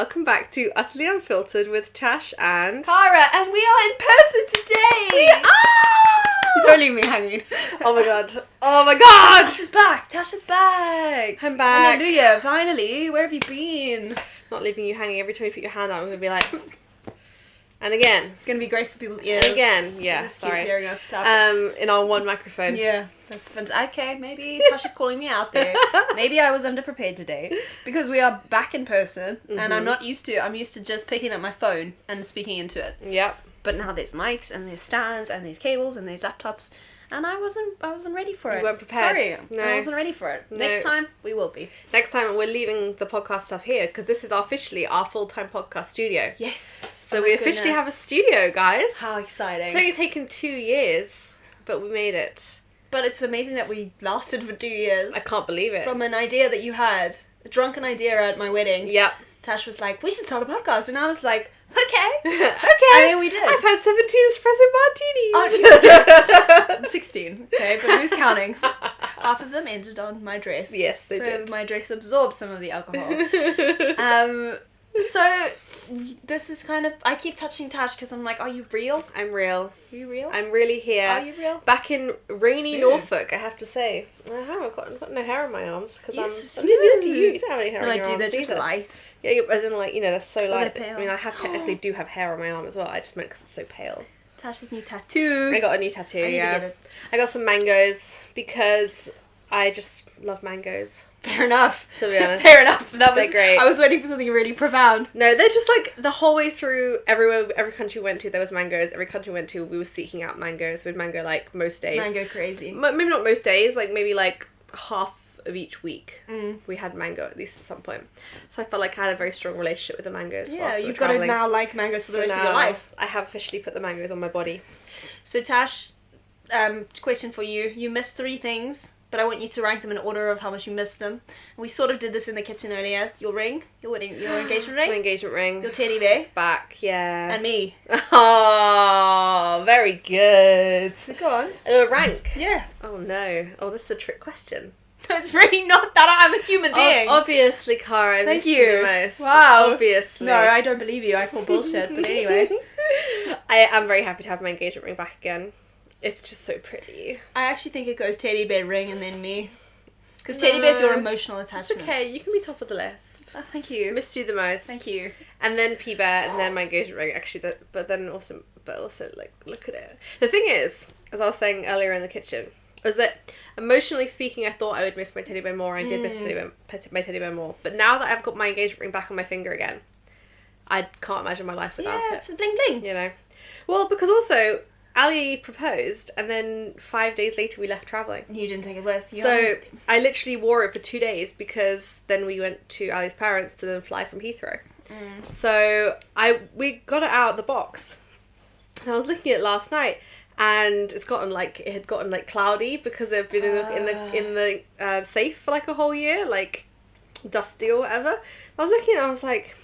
welcome back to Utterly Unfiltered with Tash and Cara, and we are in person today! We are! Don't leave me hanging. Oh my god. Oh my god! Tash is back! Tash is back! I'm back. Hallelujah, finally. Where have you been? Not leaving you hanging. Every time you put your hand out, I'm going to be like... And again. It's going to be great for people's ears. And again. Yeah, just sorry. Keep hearing us clap. In our one microphone. Yeah, that's fantastic. Okay, maybe Tash is calling me out there. Maybe I was underprepared today. Because we are back in person, and I'm used to just picking up my phone and speaking into it. Yep. But now there's mics, and there's stands, and there's cables, and there's laptops. And I wasn't ready for it. You weren't prepared. Sorry, No. I wasn't ready for it. No. Next time, we will be. Next time, we're leaving the podcast stuff here, because this is officially our full-time podcast studio. Yes. So we officially have a studio, guys. How exciting. It's only taken 2 years, but we made it. But it's amazing that we lasted for 2 years. I can't believe it. From an idea that you had, a drunken idea at my wedding. Yep. Tash was like, we should start a podcast. And I was like, okay. Okay. And then we did. I've had 17 espresso martinis. Oh, I'm 16. Okay, but who's counting? Half of them ended on my dress. Yes, they did. So my dress absorbed some of the alcohol. So this is kind of... I keep touching Tash because I'm like, are you real? I'm real. Are you real? I'm really here. Are you real? Back in rainy Smooth. Norfolk, I have to say. I've got no hair on my arms because You're I'm... so Neither do you. smooth. You don't have any hair No, on I your do. arms They're just either. light. Yeah, as in like, they're so they're light. pale. I mean, I technically do have hair on my arm as well. I just meant because it's so pale. Tash's new tattoo. I got a new tattoo, I need to yeah. get it. I got some mangoes because I just love mangoes. Fair enough. To be honest. Fair enough. That was They're great. I was waiting for something really profound. No, they're just like the whole way through every country we went to, there was mangoes. Every country we went to, we were seeking out mangoes. We had mango like most days. Mango crazy. Maybe not most days, like maybe like half of each week. Mm. We had mango at least at some point. So I felt like I had a very strong relationship with the mangoes. Yeah, whilst we were you've got to travelling. now like mangoes for the So rest of your now life. I have officially put the mangoes on my body. So Tash, question for you. You missed 3 things, but I want you to rank them in order of how much you missed them. We sort of did this in the kitchen earlier. Your ring, your engagement ring, My engagement ring. your teddy bear, It's back, yeah. and me. Oh, very good. So go on. A rank. Yeah. Oh no. Oh, this is a trick question. No, it's really not that I'm a human being. Obviously, Cara, I Thank missed you. the most. Wow. Obviously. No, I don't believe you. I call bullshit. But anyway. I am very happy to have my engagement ring back again. It's just so pretty. I actually think it goes teddy bear, ring, and then me. Because teddy bear's your emotional It's attachment. okay, you can be top of the list. Oh, thank you. Missed you the most. Thank you. And then P Bear, and then my engagement ring. Actually, but also like look at it. The thing is, as I was saying earlier in the kitchen, was that emotionally speaking, I thought I would miss my teddy bear more. I did miss my teddy bear more. But now that I've got my engagement ring back on my finger again, I can't imagine my life without Yeah, it. it's a bling bling. You know, well, because also Ali proposed, and then 5 days later we left traveling. You didn't take it with you. So I literally wore it for 2 days because then we went to Ali's parents to then fly from Heathrow. So we got it out of the box, and I was looking at it last night, and it had gotten cloudy because it had been in the safe for like a whole year, like dusty or whatever. I was looking at it, I was like,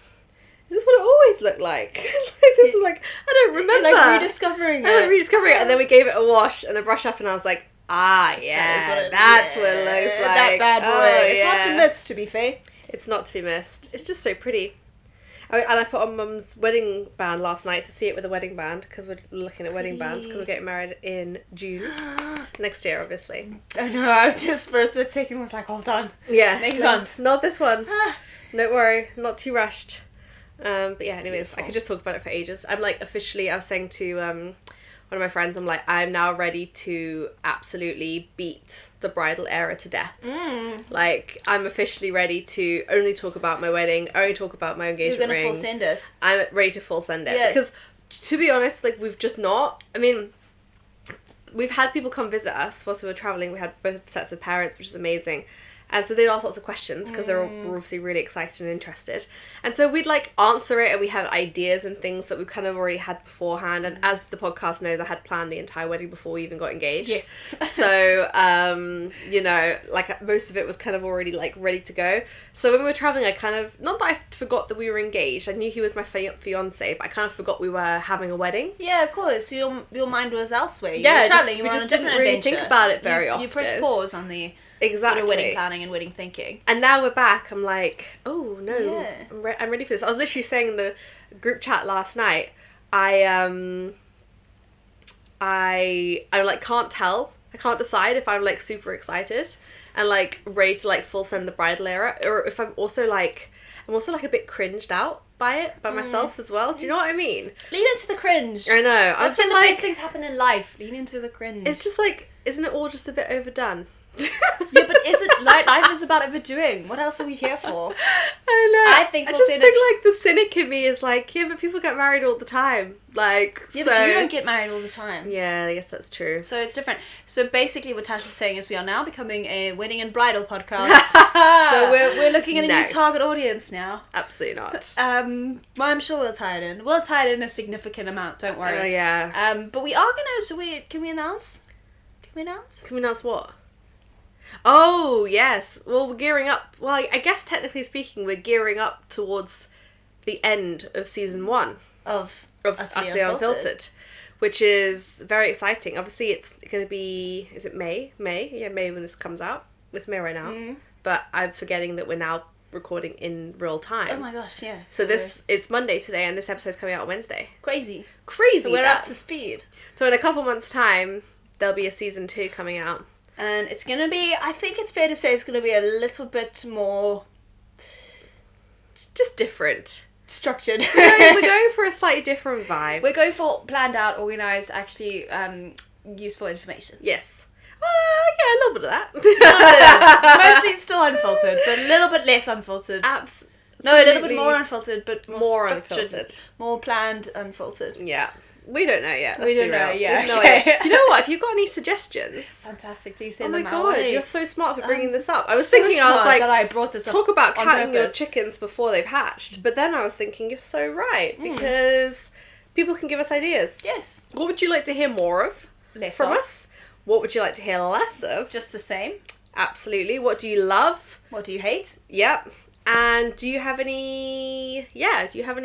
is this what it always looked like? This is like, I don't remember. like rediscovering it. And then we gave it a wash and a brush up, and I was like, yeah, that's what it looks like. That bad boy. Oh, It's hard to yeah. miss, to be fair. It's not to be missed. It's just so pretty. And I put on Mum's wedding band last night to see it with a wedding band, because we're looking at wedding bands, because we're getting married in June. Next year, obviously. I know, I just for a split second was like, hold on. Yeah. Next month. Not this one. Don't worry, not too rushed. But yeah, anyways, beautiful. I could just talk about it for ages. I'm like, officially, I was saying to one of my friends, I'm like, I'm now ready to absolutely beat the bridal era to death. Like, I'm officially ready to only talk about my wedding, only talk about my engagement You're ring. gonna full send it. I'm ready to full send it. Yes. Because, to be honest, like, we've just not... I mean, we've had people come visit us whilst we were travelling. We had both sets of parents, which is amazing. And so they'd ask lots of questions because they were obviously really excited and interested. And so we'd like answer it, and we had ideas and things that we kind of already had beforehand. And as the podcast knows, I had planned the entire wedding before we even got engaged. Yes. So, you know, like most of it was kind of already like ready to go. So when we were traveling, I kind of, not that I forgot that we were engaged. I knew he was my fiance, but I kind of forgot we were having a wedding. Yeah, of course. Your mind was elsewhere. You Yeah, were traveling. You we were on just a different didn't really adventure. think about it very You often. pressed pause on the Exactly. sort of wedding planning and wedding thinking. And now we're back. I'm like, oh no, Yeah. I'm ready for this. I was literally saying in the group chat last night, I like can't tell. I can't decide if I'm like super excited and like ready to like full send the bridal era, or if I'm also like a bit cringed out by it, by myself as well. Do you know what I mean? Lean into the cringe. I know. That's when the best things happen in life. Lean into the cringe. It's just like, isn't it all just a bit overdone? Yeah, but is it like life is about overdoing? What else are we here for? I know. I think I we'll just say think like the cynic in me is like, yeah, but people get married all the time. Like, Yeah, so... but you don't get married all the time. Yeah, I guess that's true. So it's different. So basically what Tash was saying is we are now becoming a wedding and bridal podcast. So we're looking at a new target audience now. Absolutely not. Well, I'm sure we'll tie it in. We'll tie it in a significant amount, don't worry. Oh, yeah. But we are gonna, can we announce? Can we announce what? Oh, yes. Well, we're gearing up. Well, I guess technically speaking, we're gearing up towards the end of season 1 of Utterly Unfiltered, which is very exciting. Obviously, it's going to be, is it May? Yeah, May when this comes out. It's May right now. But I'm forgetting that we're now recording in real time. Oh my gosh, yeah. So it's Monday today, and this episode's coming out on Wednesday. Crazy. So we're up to speed. So in a couple months' time, there'll be a season 2 coming out. And it's going to be, I think it's fair to say it's going to be a little bit more... just different. Structured. We're going for a slightly different vibe. We're going for planned out, organised, actually useful information. Yes. Yeah, a little bit of that. Mostly it's still unfiltered, but a little bit less unfiltered. Absolutely. No, a little bit more unfiltered, but more unfiltered. More planned, unfiltered. Yeah. We don't know yet. We don't know, yeah. No idea. You know what? If you've got any suggestions... Fantastic. Please send them our God, way. You're so smart for bringing this up. I was so thinking, I was like... that I brought this talk up about on counting your purpose. chickens before they've hatched. But then I was thinking, you're so right. Because people can give us ideas. Yes. What would you like to hear more of from us? What would you like to hear less of? Just the same. Absolutely. What do you love? What do you hate? Yep. And do you have any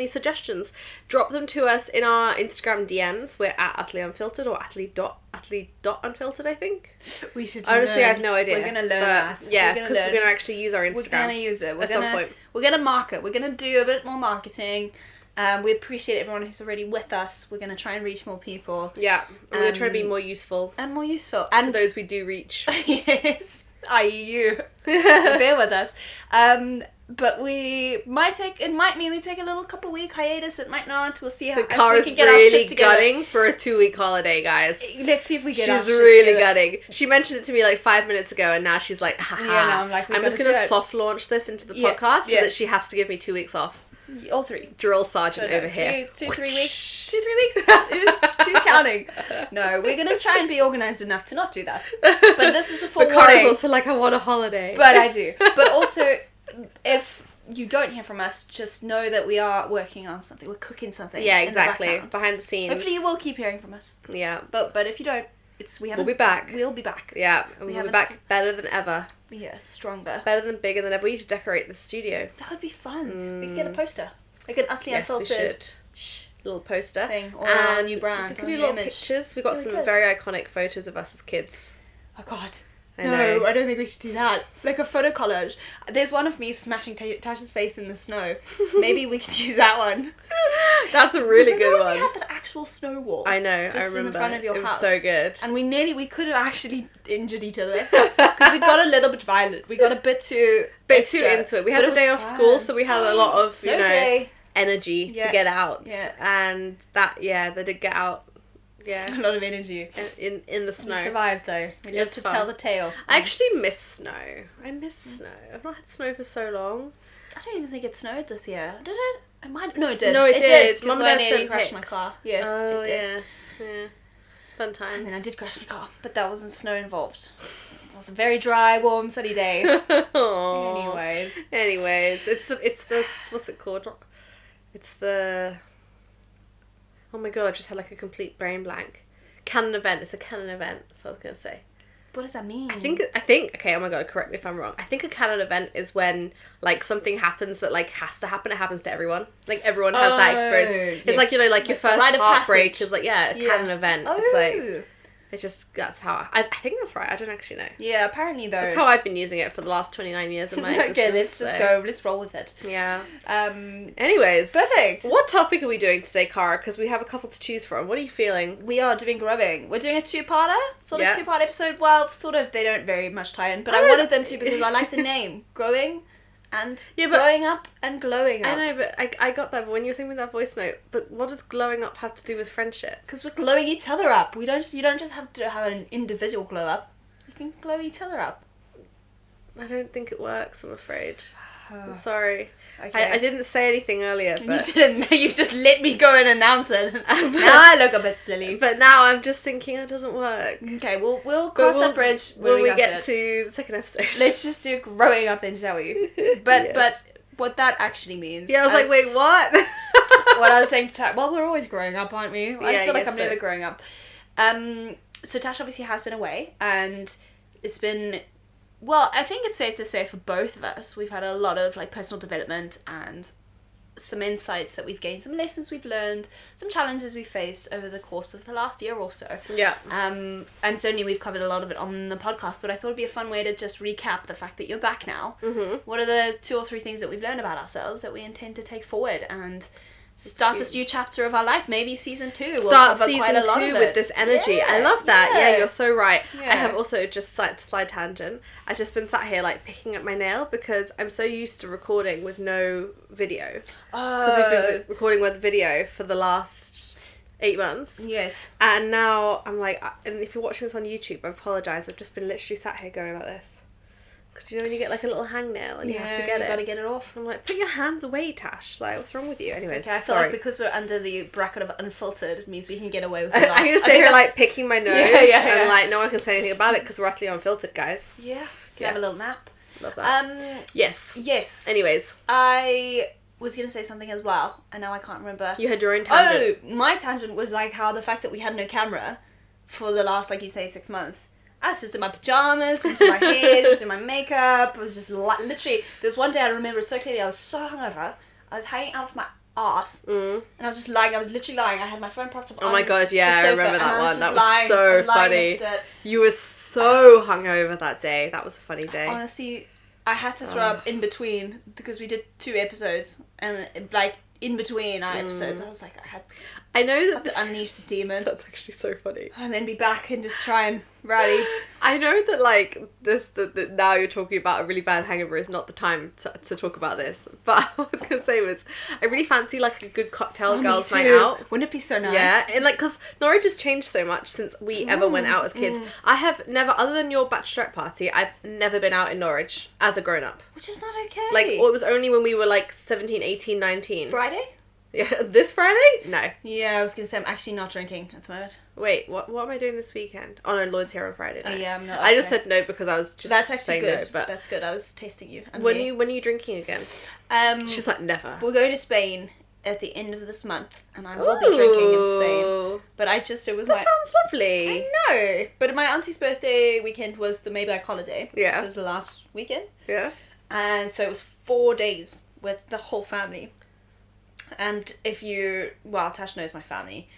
suggestions? Drop them to us in our Instagram DMs. We're at Utterly Unfiltered or Utterly.Unfiltered, I think. We should Honestly, I have no idea. We're going to learn that. Yeah, because we're going to actually use our Instagram. We're going to use it. At some point. We're going to market. We're going to do a bit more marketing. We appreciate everyone who's already with us. We're going to try and reach more people. Yeah, and we're going to try to be more useful. And more useful. And to those we do reach. Yes, i.e. you. So bear with us. But it might mean we take a little couple week hiatus. It might not. We'll see how the car is we can get our really shit together. gutting for a 2-week holiday, guys. Let's see if we get our shit She's really together. gutting. She mentioned it to me like 5 minutes ago, and now she's like, haha. Yeah, no, I'm like, I'm just going to soft launch this into the podcast so that she has to give me 2 weeks off. All 3. Drill sergeant over here. 3 weeks. 2-3 weeks. Who's counting? No, we're going to try and be organised enough to not do that. But this is a full The warning. car is also like, I want a holiday. But I do. But also, if you don't hear from us, just know that we are working on something. We're cooking something. Yeah, in the exactly. background. Behind the scenes. Hopefully you will keep hearing from us. Yeah. But if you don't, we'll be back. We'll be back. Yeah, and we'll be back better than ever. Yeah, stronger. Better than bigger than ever. We need to decorate the studio. That would be fun. We could get a poster. Like an Utterly Unfiltered little poster thing, or a new brand. We could do little pictures. We've got some very iconic photos of us as kids. Oh God. I know. I don't think we should do that. Like a photo collage. There's one of me smashing Tash's face in the snow. Maybe we could use that one. That's a really good one. We had that actual snow wall. I know, just I remember. in the front of your house. house. It was so good. And we could have actually injured each other. Because we got a little bit violent. We got a bit too into it. We had the day off school, so we had a lot of, energy to get out. Yeah. And that did get out. Yeah. A lot of energy. In the snow. We survived though. We lived to tell the tale. I actually miss snow. I miss snow. I've not had snow for so long. I don't even think it snowed this year. Did it? No, it did. No, it did. Mum and Dad nearly crashed my car. Yes, oh, it did. yes. Yeah. Fun times. I mean, I did crash my car, but that wasn't snow involved. It was a very dry, warm, sunny day. Anyways, it's the what's it called? It's the... Oh my god, I just had like a complete brain blank. Canon event. It's a canon event. That's what I was going to say. What does that mean? I think, okay, oh my god, correct me if I'm wrong. I think a canon event is when, like, something happens that, like, has to happen. It happens to everyone. Like, everyone has that experience. It's like, like your first heartbreak is like, a canon event. Oh. It's like, That's how I think that's right. I don't actually know. Yeah, apparently though. That's how I've been using it for the last 29 years of my existence. Okay, let's just go. Let's roll with it. Yeah. Anyways. Perfect. What topic are we doing today, Cara? Because we have a couple to choose from. What are you feeling? We are doing growing. We're doing a two-parter. Sort of two-part episode. Well, sort of, they don't very much tie in. But I wanted them to because I like the name. Growing and growing up and glowing up. I know, but I got that. But when you were singing that voice note, but what does glowing up have to do with friendship? Because we're glowing each other up. You don't just have to have an individual glow up. You can glow each other up. I don't think it works, I'm afraid. I'm sorry. Okay. I didn't say anything earlier, but... You didn't. You've just let me go and announce it. Now I look a bit silly. But now I'm just thinking it doesn't work. Okay, we'll cross that bridge when we get to the second episode. Let's just do growing up then, shall we? But what that actually means... Yeah, I was like, wait, what? What I was saying to Tash... Well, we're always growing up, aren't we? I feel like I'm never growing up. So Tash obviously has been away, and it's been... Well, I think it's safe to say for both of us, we've had a lot of like personal development and some insights that we've gained, some lessons we've learned, some challenges we've faced over the course of the last year or so. Yeah. And certainly we've covered a lot of it on the podcast, but I thought it'd be a fun way to just recap the fact that you're back now. Mm-hmm. What are the 2 or 3 things that we've learned about ourselves that we intend to take forward and start this new chapter of our life, maybe season 2. Start season 2 with this energy. Yeah, I love that. Yeah, you're so right. Yeah. I have also just side tangent. I've just been sat here like picking at my nail because I'm so used to recording with no video. Because we've been recording with video for the last 8 months. Yes. And now I'm like, and if you're watching this on YouTube, I apologise. I've just been literally sat here going like this. Because you know when you get like a little hangnail and you have to get it. You gotta get it off. I'm like, put your hands away, Tash. Like, what's wrong with you? Anyways, okay. I feel like because we're under the bracket of unfiltered, it means we can get away with it. I'm going to sit here like picking my nose and like no one can say anything about it because we're utterly unfiltered, guys. Yeah. Can have a little nap. Love that. Yes. Anyways. I was going to say something as well and now I can't remember. You had your own tangent. Oh, my tangent was like how the fact that we had no camera for the last, like you say, 6 months. I was just in my pajamas, into my hair, was doing my makeup. I was just literally. There's one day I remember it so clearly. I was so hungover. I was hanging out of my ass, and I was just lying. I was literally lying. I had my phone propped up. Oh my god! Yeah, I remember that one. That was so funny. Next to it. You were so hungover that day. That was a funny day. Honestly, I had to throw up in between because we did 2 episodes, and like in between our episodes, I was like, I know that to unleash the demon. That's actually so funny. And then be back and just try and rally. I know that like the now you're talking about a really bad hangover is not the time to talk about this. But what I was gonna say was I really fancy like a good cocktail girls' night out. Wouldn't it be so nice? Yeah, and like because Norwich has changed so much since we ever went out as kids. I have never, other than your bachelorette party, I've never been out in Norwich as a grown up. Which is not okay. Like it was only when we were like 17, 18, 19. Friday? Yeah, this Friday? No. Yeah, I was gonna say I'm actually not drinking at the moment. Wait, what am I doing this weekend? Oh no, Lloyd's here on Friday. No. Oh yeah, I'm not. I just said no because I was just. That's actually good. No, but that's good. I was testing you. When are you drinking again? She's like never. We're going to Spain at the end of this month, and I will be drinking in Spain. But it was that sounds lovely. I know, but my auntie's birthday weekend was the Maybank holiday. Yeah, so it was the last weekend. Yeah, and so it was 4 days with the whole family. And Tash knows my family.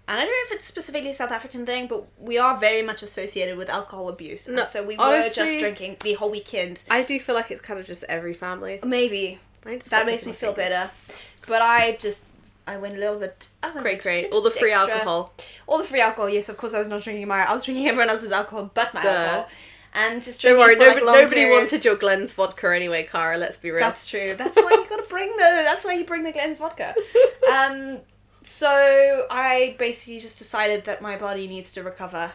And I don't know if it's specifically a South African thing, but we are very much associated with alcohol abuse. No, and so we were just drinking the whole weekend. I do feel like it's kind of just every family. Maybe. That makes me feel better. But I went a little bit... Great. All the free alcohol. All the free alcohol, yes. Of course I was not drinking I was drinking everyone else's alcohol but my alcohol. And just don't worry, for nobody wanted your Glen's vodka anyway, Cara. Let's be real. That's true. That's why you gotta bring that's why you bring the Glen's vodka. So I basically just decided that my body needs to recover.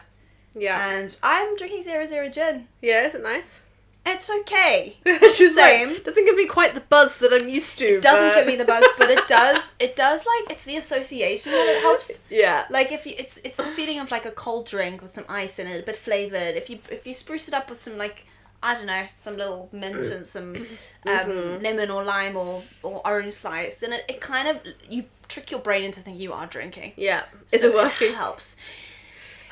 Yeah. And I'm drinking 0.0 gin. Yeah, is it nice? It's okay. It's not the same. Like, doesn't give me quite the buzz that I'm used to. It doesn't give me the buzz, but it does. It does like it's the association that it helps. Yeah. Like if it's the feeling of like a cold drink with some ice in it, a bit flavored. If you spruce it up with some like I don't know, some little mint and some lemon or lime or orange slice, then it kind of you trick your brain into thinking you are drinking. Yeah. Is it working? It helps.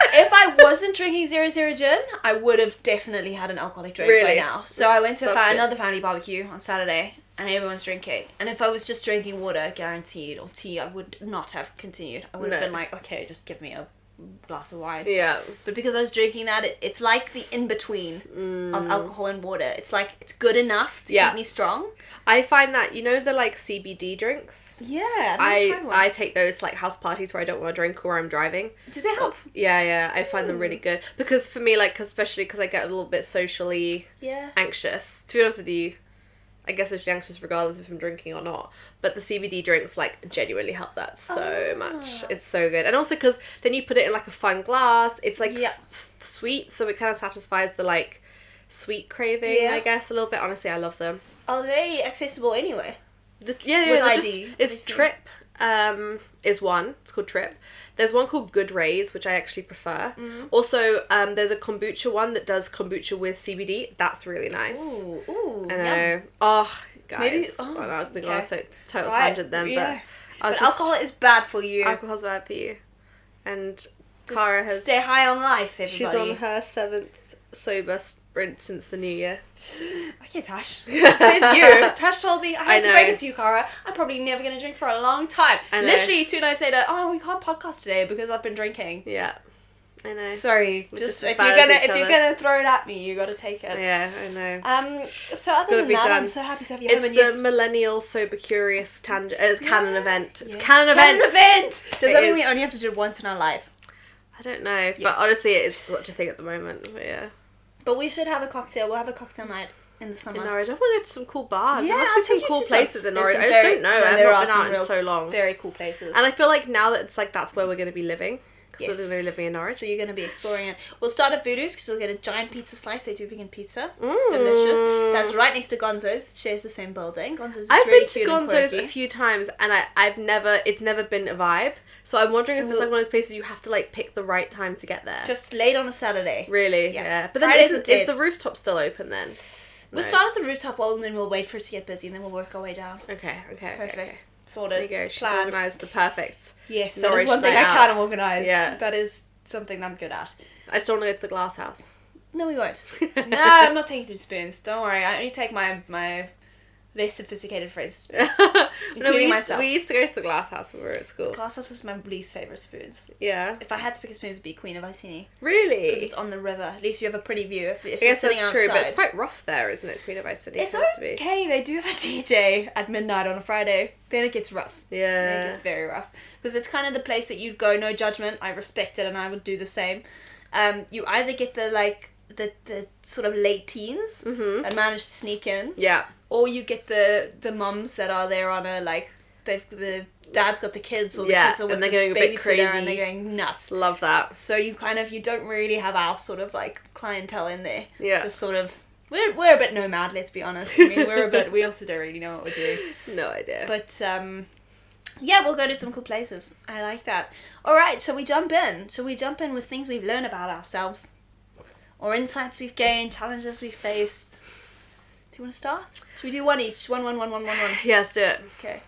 If I wasn't drinking 0.0 gin, I would have definitely had an alcoholic drink by now. So I went to another family barbecue on Saturday, and everyone's drinking. And if I was just drinking water, guaranteed, or tea, I would not have continued. I would have been like, okay, just give me a glass of wine. Yeah. But because I was drinking that, it's like the in-between of alcohol and water. It's like, it's good enough to keep me strong. I find that, you know, the, like, CBD drinks? Yeah, I've never tried one. I take those, like, house parties where I don't want to drink or I'm driving. Do they help? Yeah, I find them really good. Because for me, like, especially because I get a little bit socially anxious. To be honest with you, I guess I'm anxious regardless if I'm drinking or not. But the CBD drinks, like, genuinely help that so much. It's so good. And also because then you put it in, like, a fun glass. It's, like, sweet, so it kind of satisfies the, like, sweet craving, I guess, a little bit. Honestly, I love them. Are they accessible anyway? With ID? It's Trip is one. It's called Trip. There's one called Good Rays, which I actually prefer. Also, there's a kombucha one that does kombucha with CBD. That's really nice. Ooh, I know. Yum. Oh, guys. Maybe, I was thinking on a total tangent then, but alcohol is bad for you. Alcohol's bad for you. And Cara has... Stay high on life, everybody. She's on her 7th sober sprint since the new year. Okay, Tash. Says you. Tash told me, I had to break it to you, Cara. I'm probably never going to drink for a long time. Literally 2 nights later, we can't podcast today because I've been drinking. Yeah. I know. Sorry. Just if you're gonna throw it at me, you gotta take it. Yeah, I know. So other than that, I'm so happy to have you home. It's the Millennial Sober Curious Canon event. It's Canon event! Does that mean we only have to do it once in our life? I don't know. But honestly, it is such a thing at the moment. But yeah. But we should have a cocktail. We'll have a cocktail night in the summer. In Norwich. I want to go to some cool bars. Yeah, there must be some cool places in Norwich. I just don't know. I've not been out in so long. Very cool places. And I feel like now that it's like that's where we're going to be living. Yes. So we're going to be living in Norwich. So you're going to be exploring it. We'll start at Voodoo's because we'll get a giant pizza slice. They do vegan pizza. It's delicious. That's right next to Gonzo's. It shares the same building. Gonzo's is really cute. I've been to Gonzo's a few times and it's never been a vibe. So I'm wondering if there's like one of those places you have to like pick the right time to get there. Just late on a Saturday. Really? Yeah. But then is the rooftop still open then? We'll start at the rooftop and then we'll wait for it to get busy and then we'll work our way down. Okay. Perfect. Okay. Sorted. There you go. She's organised the perfect. Yes, that is one thing I can organise. Yeah. That is something I'm good at. I just don't want to go to the glass house. No, we won't. No, I'm not taking 2 spoons. Don't worry. I only take my less sophisticated friends' spoons. Including myself. We used to go to the glass house when we were at school. Glass house is my least favourite spoons. Yeah. If I had to pick a spoon, it would be Queen of Iceni. Really? Because it's on the river. At least you have a pretty view. If you're yes, sitting that's outside. True, but it's quite rough there, isn't it? Queen of Iceni. It's okay. They do have a DJ at midnight on a Friday. Then it gets rough. Yeah. Then it gets very rough. Because it's kind of the place that you'd go, no judgment. I respect it and I would do the same. You either get the sort of late teens and manage to sneak in. Yeah. Or you get the mums that are there on a, like, the dad's got the kids, or the kids are with the going a bit crazy. And they're going nuts. Love that. So you don't really have our sort of, like, clientele in there. Yeah. Just sort of, we're a bit nomad, let's be honest. I mean, we also don't really know what we're doing. No idea. But, yeah, we'll go to some cool places. I like that. Alright, shall we jump in? Shall we jump in with things we've learned about ourselves? Or insights we've gained, challenges we've faced? Do you want to start? Should we do one each? One. Yeah, let's do it. Okay.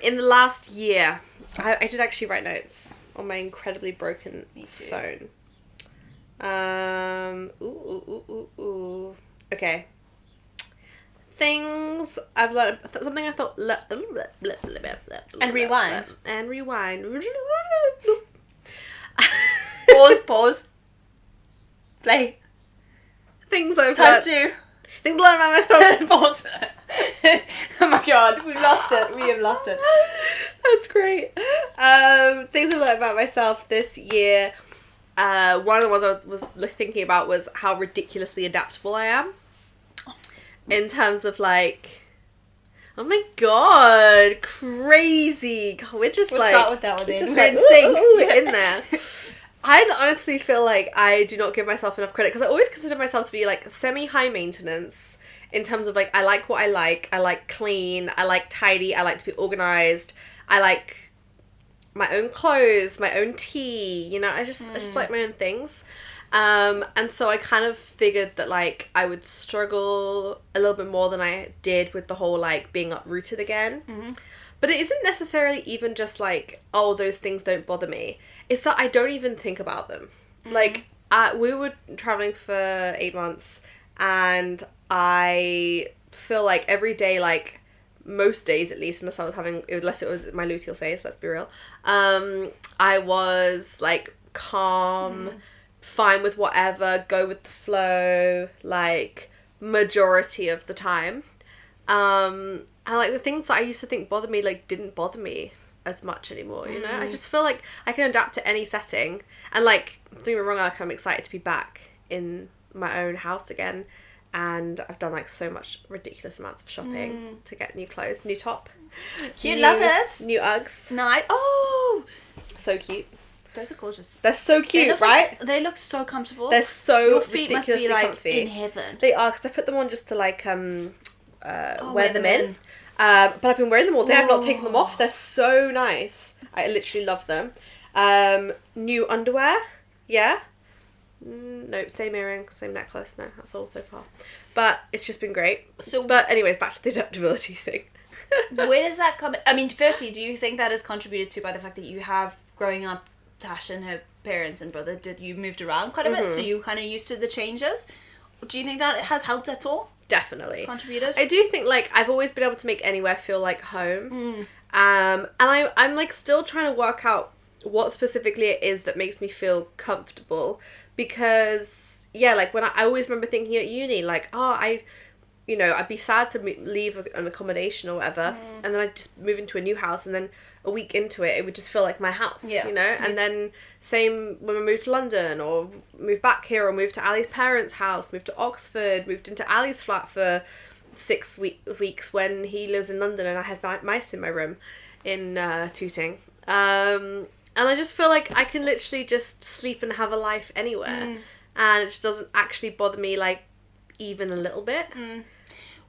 In the last year, I did actually write notes on my incredibly broken phone. Okay. Things I've learned. Something I thought. And rewind. And rewind. Pause. Play. Things I've Times 2. Things learned about myself. Pause. Oh my god, we lost it. We have lost it. That's great. Things I've learned about myself this year. One of the ones I was thinking about was how ridiculously adaptable I am. In terms of like, oh my god, crazy. We're just we'll like... start with that one then. We're in sync. We're in there. I honestly feel like I do not give myself enough credit because I always consider myself to be like semi-high maintenance in terms of like I like what I like clean, I like tidy, I like to be organised, I like my own clothes, my own tea, you know, I just like my own things. And so I kind of figured that like I would struggle a little bit more than I did with the whole like being uprooted again. Mm-hmm. But it isn't necessarily even just like, oh, those things don't bother me. It's that I don't even think about them. Mm-hmm. Like, we were traveling for 8 months, and I feel like every day, like, most days at least, unless it was my luteal phase, let's be real, I was, like, calm, fine with whatever, go with the flow, like, majority of the time. And, like, the things that I used to think bothered me, like, didn't bother me as much anymore, you know? I just feel like I can adapt to any setting. And, like, don't get me wrong, like, I'm excited to be back in my own house again. And I've done, like, so much ridiculous amounts of shopping to get new clothes, new top. Cute, love it. New Uggs. Nice. Oh! So cute. Those are gorgeous. They're so cute, right? They look so comfortable. They're so Your feet must ridiculously be, like, comfy. in heaven. They are, because I put them on just to, like, wear them in. in. But I've been wearing them all day. I've not taken them off. They're so nice. I literally love them. New underwear. Yeah. Nope, same earring, same necklace. No, that's all so far. But it's just been great. But anyways, back to the adaptability thing. Where does that come? I mean, firstly, do you think that is contributed to by the fact that you have, growing up, Tash and her parents and brother, you moved around quite a bit, so you kind of used to the changes? Do you think that has helped at all? Definitely. Contributed? I do think, like, I've always been able to make anywhere feel like home. And I'm like, still trying to work out what specifically it is that makes me feel comfortable. Because, yeah, like, when I always remember thinking at uni, like, I'd be sad to leave an accommodation or whatever, and then I'd just move into a new house, and then a week into it would just feel like my house, you know? And then same when we moved to London, or moved back here, or moved to Ali's parents' house, moved to Oxford, moved into Ali's flat for 6 weeks when he lives in London, and I had mice in my room in Tooting. And I just feel like I can literally just sleep and have a life anywhere. And it just doesn't actually bother me, like, even a little bit.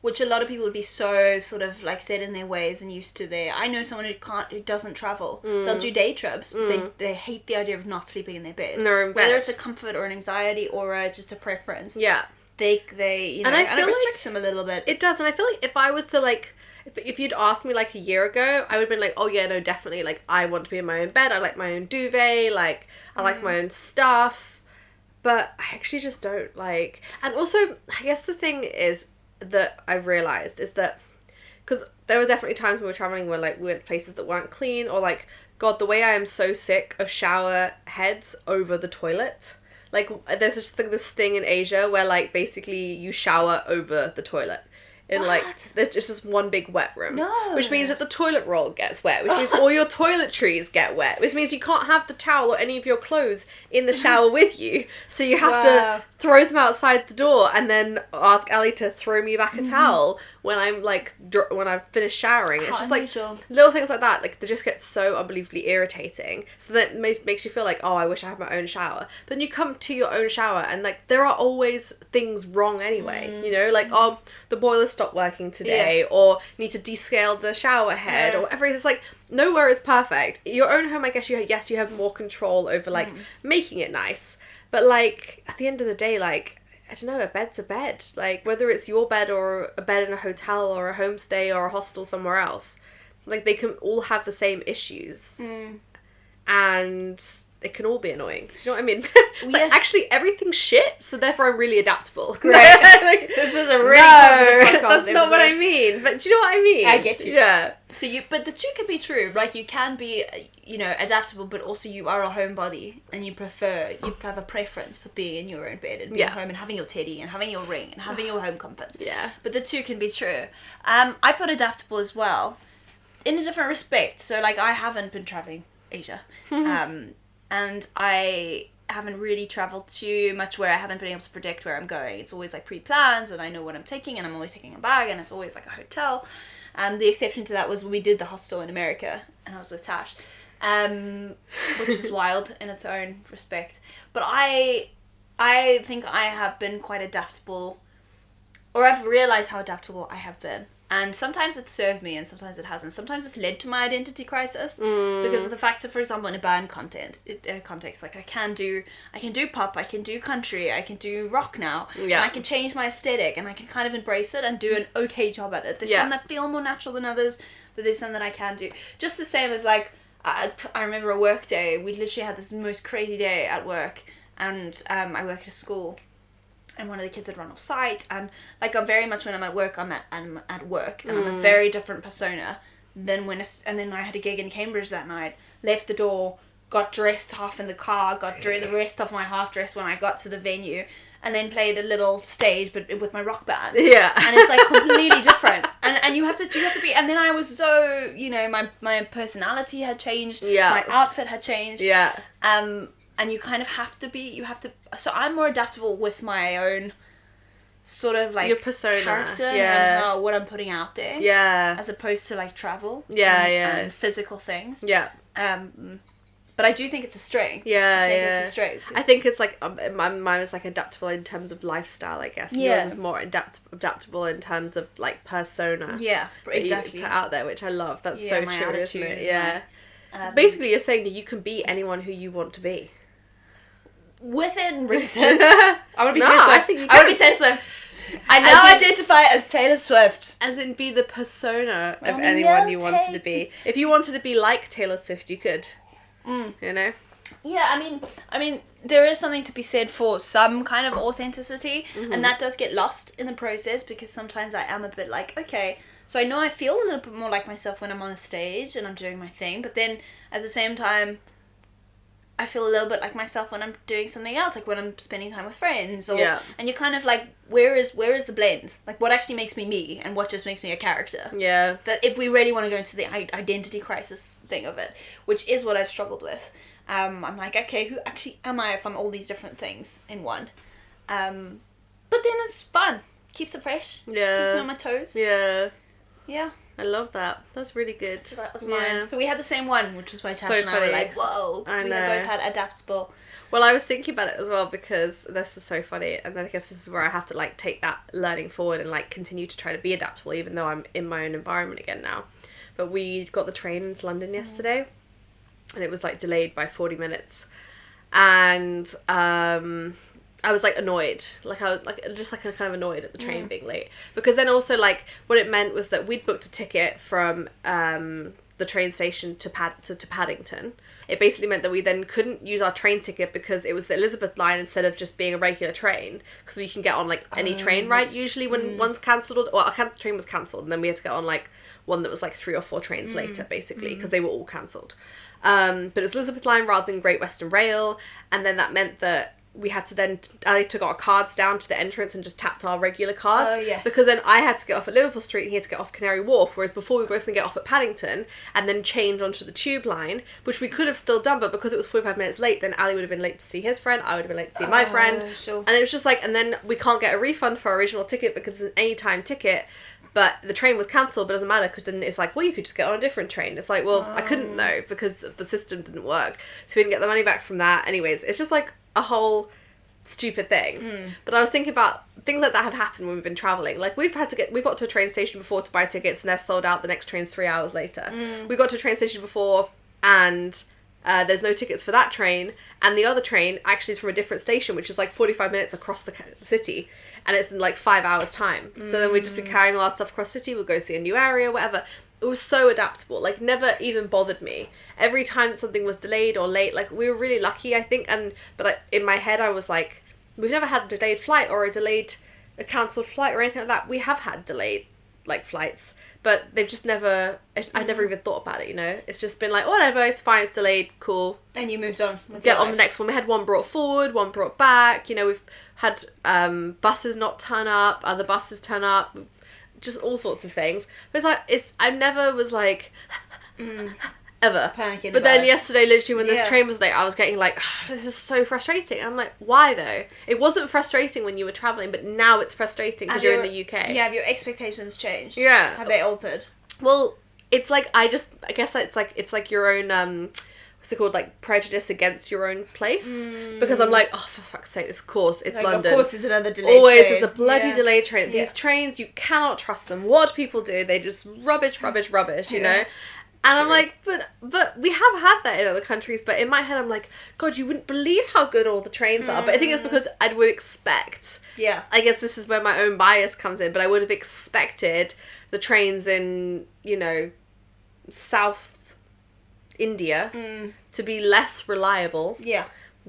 Which a lot of people would be so sort of, like, set in their ways and used to their... I know someone who doesn't travel. They'll do day trips, but they hate the idea of not sleeping in their bed. Whether it's a comfort or an anxiety or just a preference. Yeah. They you know, and it restricts like them a little bit. It does, and I feel like if I was to, like... If you'd asked me, like, a year ago, I would have been like, oh, yeah, no, definitely, like, I want to be in my own bed, I like my own duvet, like, I like my own stuff, but I actually just don't, like... And also, I guess the thing is that I've realised is that, because there were definitely times when we were travelling where, like, we went to places that weren't clean, or, like, God, the way I am so sick of shower heads over the toilet. Like, there's just this thing in Asia where, like, basically you shower over the toilet. In, like, there's just one big wet room. No. Which means that the toilet roll gets wet, which means all your toiletries get wet, which means you can't have the towel or any of your clothes in the shower with you. So you have to throw them outside the door and then ask Ellie to throw me back a towel when I'm, like, when I've finished showering. It's just, like, little things like that, like, they just get so unbelievably irritating. So that makes you feel like, oh, I wish I had my own shower. But then you come to your own shower and, like, there are always things wrong anyway, you know? Like, oh, the boiler stopped working today, or need to descale the shower head, or whatever. It's like, nowhere is perfect. Your own home, I guess, you have more control over, like, making it nice. But, like, at the end of the day, like, I don't know, a bed's a bed. Like, whether it's your bed or a bed in a hotel or a homestay or a hostel somewhere else, like, they can all have the same issues. And it can all be annoying. Do you know what I mean? It's like, actually, everything's shit, so therefore I'm really adaptable. Great. Like, this is a really positive podcast that's not what I mean. But do you know what I mean? I get you. Yeah. So but the two can be true. Like, you can be, you know, adaptable, but also you are a homebody, and you have a preference for being in your own bed and being home and having your teddy and having your ring and having your home comforts. Yeah. But the two can be true. I put adaptable as well, in a different respect. So, like, I haven't been travelling Asia. And I haven't really travelled too much where I haven't been able to predict where I'm going. It's always, like, pre-plans, and I know what I'm taking, and I'm always taking a bag, and it's always, like, a hotel. The exception to that was when we did the hostel in America, and I was with Tash, which was wild in its own respect. But I think I have been quite adaptable, or I've realised how adaptable I have been. And sometimes it's served me and sometimes it hasn't. Sometimes it's led to my identity crisis because of the fact that, for example, in a band context, like, I can do pop, I can do country, I can do rock now, and I can change my aesthetic and I can kind of embrace it and do an okay job at it. There's some that feel more natural than others, but there's some that I can do. Just the same as, like, I remember a work day, we literally had this most crazy day at work, and I work at a school. And one of the kids had run off site, and, like, I'm very much, when I'm at work, I'm at work, and I'm a very different persona than and then I had a gig in Cambridge that night, left the door, got dressed half in the car, got the rest of my half dressed when I got to the venue, and then played a little stage, but with my rock band. Yeah. And it's like completely different. And you have to be, and then I was so, you know, my personality had changed. Yeah. My outfit had changed. Yeah. And you kind of have to, so I'm more adaptable with my own sort of like your persona, character and what I'm putting out there. Yeah. As opposed to like travel. And physical things. Yeah. But I do think it's a strength. Yeah, I think it's a strength. I think it's like mine is like adaptable in terms of lifestyle, I guess. Yeah. Yours is more adaptable in terms of like persona. Yeah, exactly. You put out there, which I love. That's so my true, attitude, isn't it? Yeah. Basically, you're saying that you can be anyone who you want to be. Within reason. I want to be Taylor Swift. I think you I want to be Taylor Swift. I now identify as Taylor Swift. As in, be the persona of anyone you wanted to be. If you wanted to be like Taylor Swift, you could. You know? Yeah, I mean, there is something to be said for some kind of authenticity, and that does get lost in the process, because sometimes I am a bit like, okay, so I know I feel a little bit more like myself when I'm on a stage and I'm doing my thing, but then at the same time, I feel a little bit like myself when I'm doing something else, like when I'm spending time with friends, or and you're kind of like, where is the blend? Like, what actually makes me me, and what just makes me a character? Yeah. That if we really want to go into the identity crisis thing of it, which is what I've struggled with, I'm like, okay, who actually am I if I'm all these different things in one? But then it's fun, keeps it fresh, keeps me on my toes. Yeah. I love that. That's really good. So that was mine. So we had the same one, which was why Tash and I were like, whoa. Because we both had adaptable. Well, I was thinking about it as well, because this is so funny. And then I guess this is where I have to like take that learning forward and like continue to try to be adaptable, even though I'm in my own environment again now. But we got the train into London yesterday, and it was like delayed by 40 minutes. And I was like annoyed, like I was like just like kind of annoyed at the train being late, because then also like what it meant was that we'd booked a ticket from the train station to Paddington. It basically meant that we then couldn't use our train ticket because it was the Elizabeth line instead of just being a regular train, because we can get on like any train, right? Usually when one's cancelled, or the train was cancelled, and then we had to get on like one that was like 3 or 4 trains later, basically, because they were all cancelled. But it's Elizabeth line rather than Great Western Rail, and then that meant that we had to then, I took our cards down to the entrance and just tapped our regular cards. Oh, yeah. Because then I had to get off at Liverpool Street and he had to get off Canary Wharf, whereas before we were both going to get off at Paddington and then change onto the tube line, which we could have still done, but because it was 45 minutes late, then Ali would have been late to see his friend, I would have been late to see my friend. Sure. And it was just like, and then we can't get a refund for our original ticket because it's an anytime ticket. But the train was cancelled, but it doesn't matter, because then it's like, well, you could just get on a different train. It's like, well, I couldn't though, because the system didn't work. So we didn't get the money back from that. Anyways, it's just like a whole stupid thing. But I was thinking about things like that have happened when we've been travelling. Like we got to a train station before to buy tickets and they're sold out. The next train's 3 hours later. We got to a train station before and there's no tickets for that train, and the other train actually is from a different station, which is like 45 minutes across the city, and it's in like 5 hours time. So then we'd just be carrying all our stuff across the city, we'll go see a new area, whatever. It was so adaptable, like never even bothered me. Every time that something was delayed or late, like we were really lucky, I think, but in my head I was like, we've never had a delayed flight or a cancelled flight or anything like that. We have had delayed like flights, but they've just never, I never even thought about it, you know. It's just been like, whatever, it's fine, it's delayed, cool. And you moved on. Get on the next one. We had one brought forward, one brought back, you know, we've had buses not turn up, other buses turn up, just all sorts of things. But I never was like, ever. Panicking. But then yesterday, literally, when this train was late, I was getting like, this is so frustrating. I'm like, why though? It wasn't frustrating when you were travelling, but now it's frustrating because you're in the UK. Yeah, have your expectations changed? Yeah. Have they altered? Well, it's like, I guess it's like your own, what's it called, like prejudice against your own place, because I'm like, oh, for fuck's sake, it's like, London. Of course there's another delayed train. Always there's a bloody delayed train. These trains, you cannot trust them. What do people do? They just rubbish, you know? And I'm like, but we have had that in other countries, but in my head I'm like, God, you wouldn't believe how good all the trains are. But I think it's because I would expect. Yeah. I guess this is where my own bias comes in, but I would have expected the trains in, you know, South India to be less reliable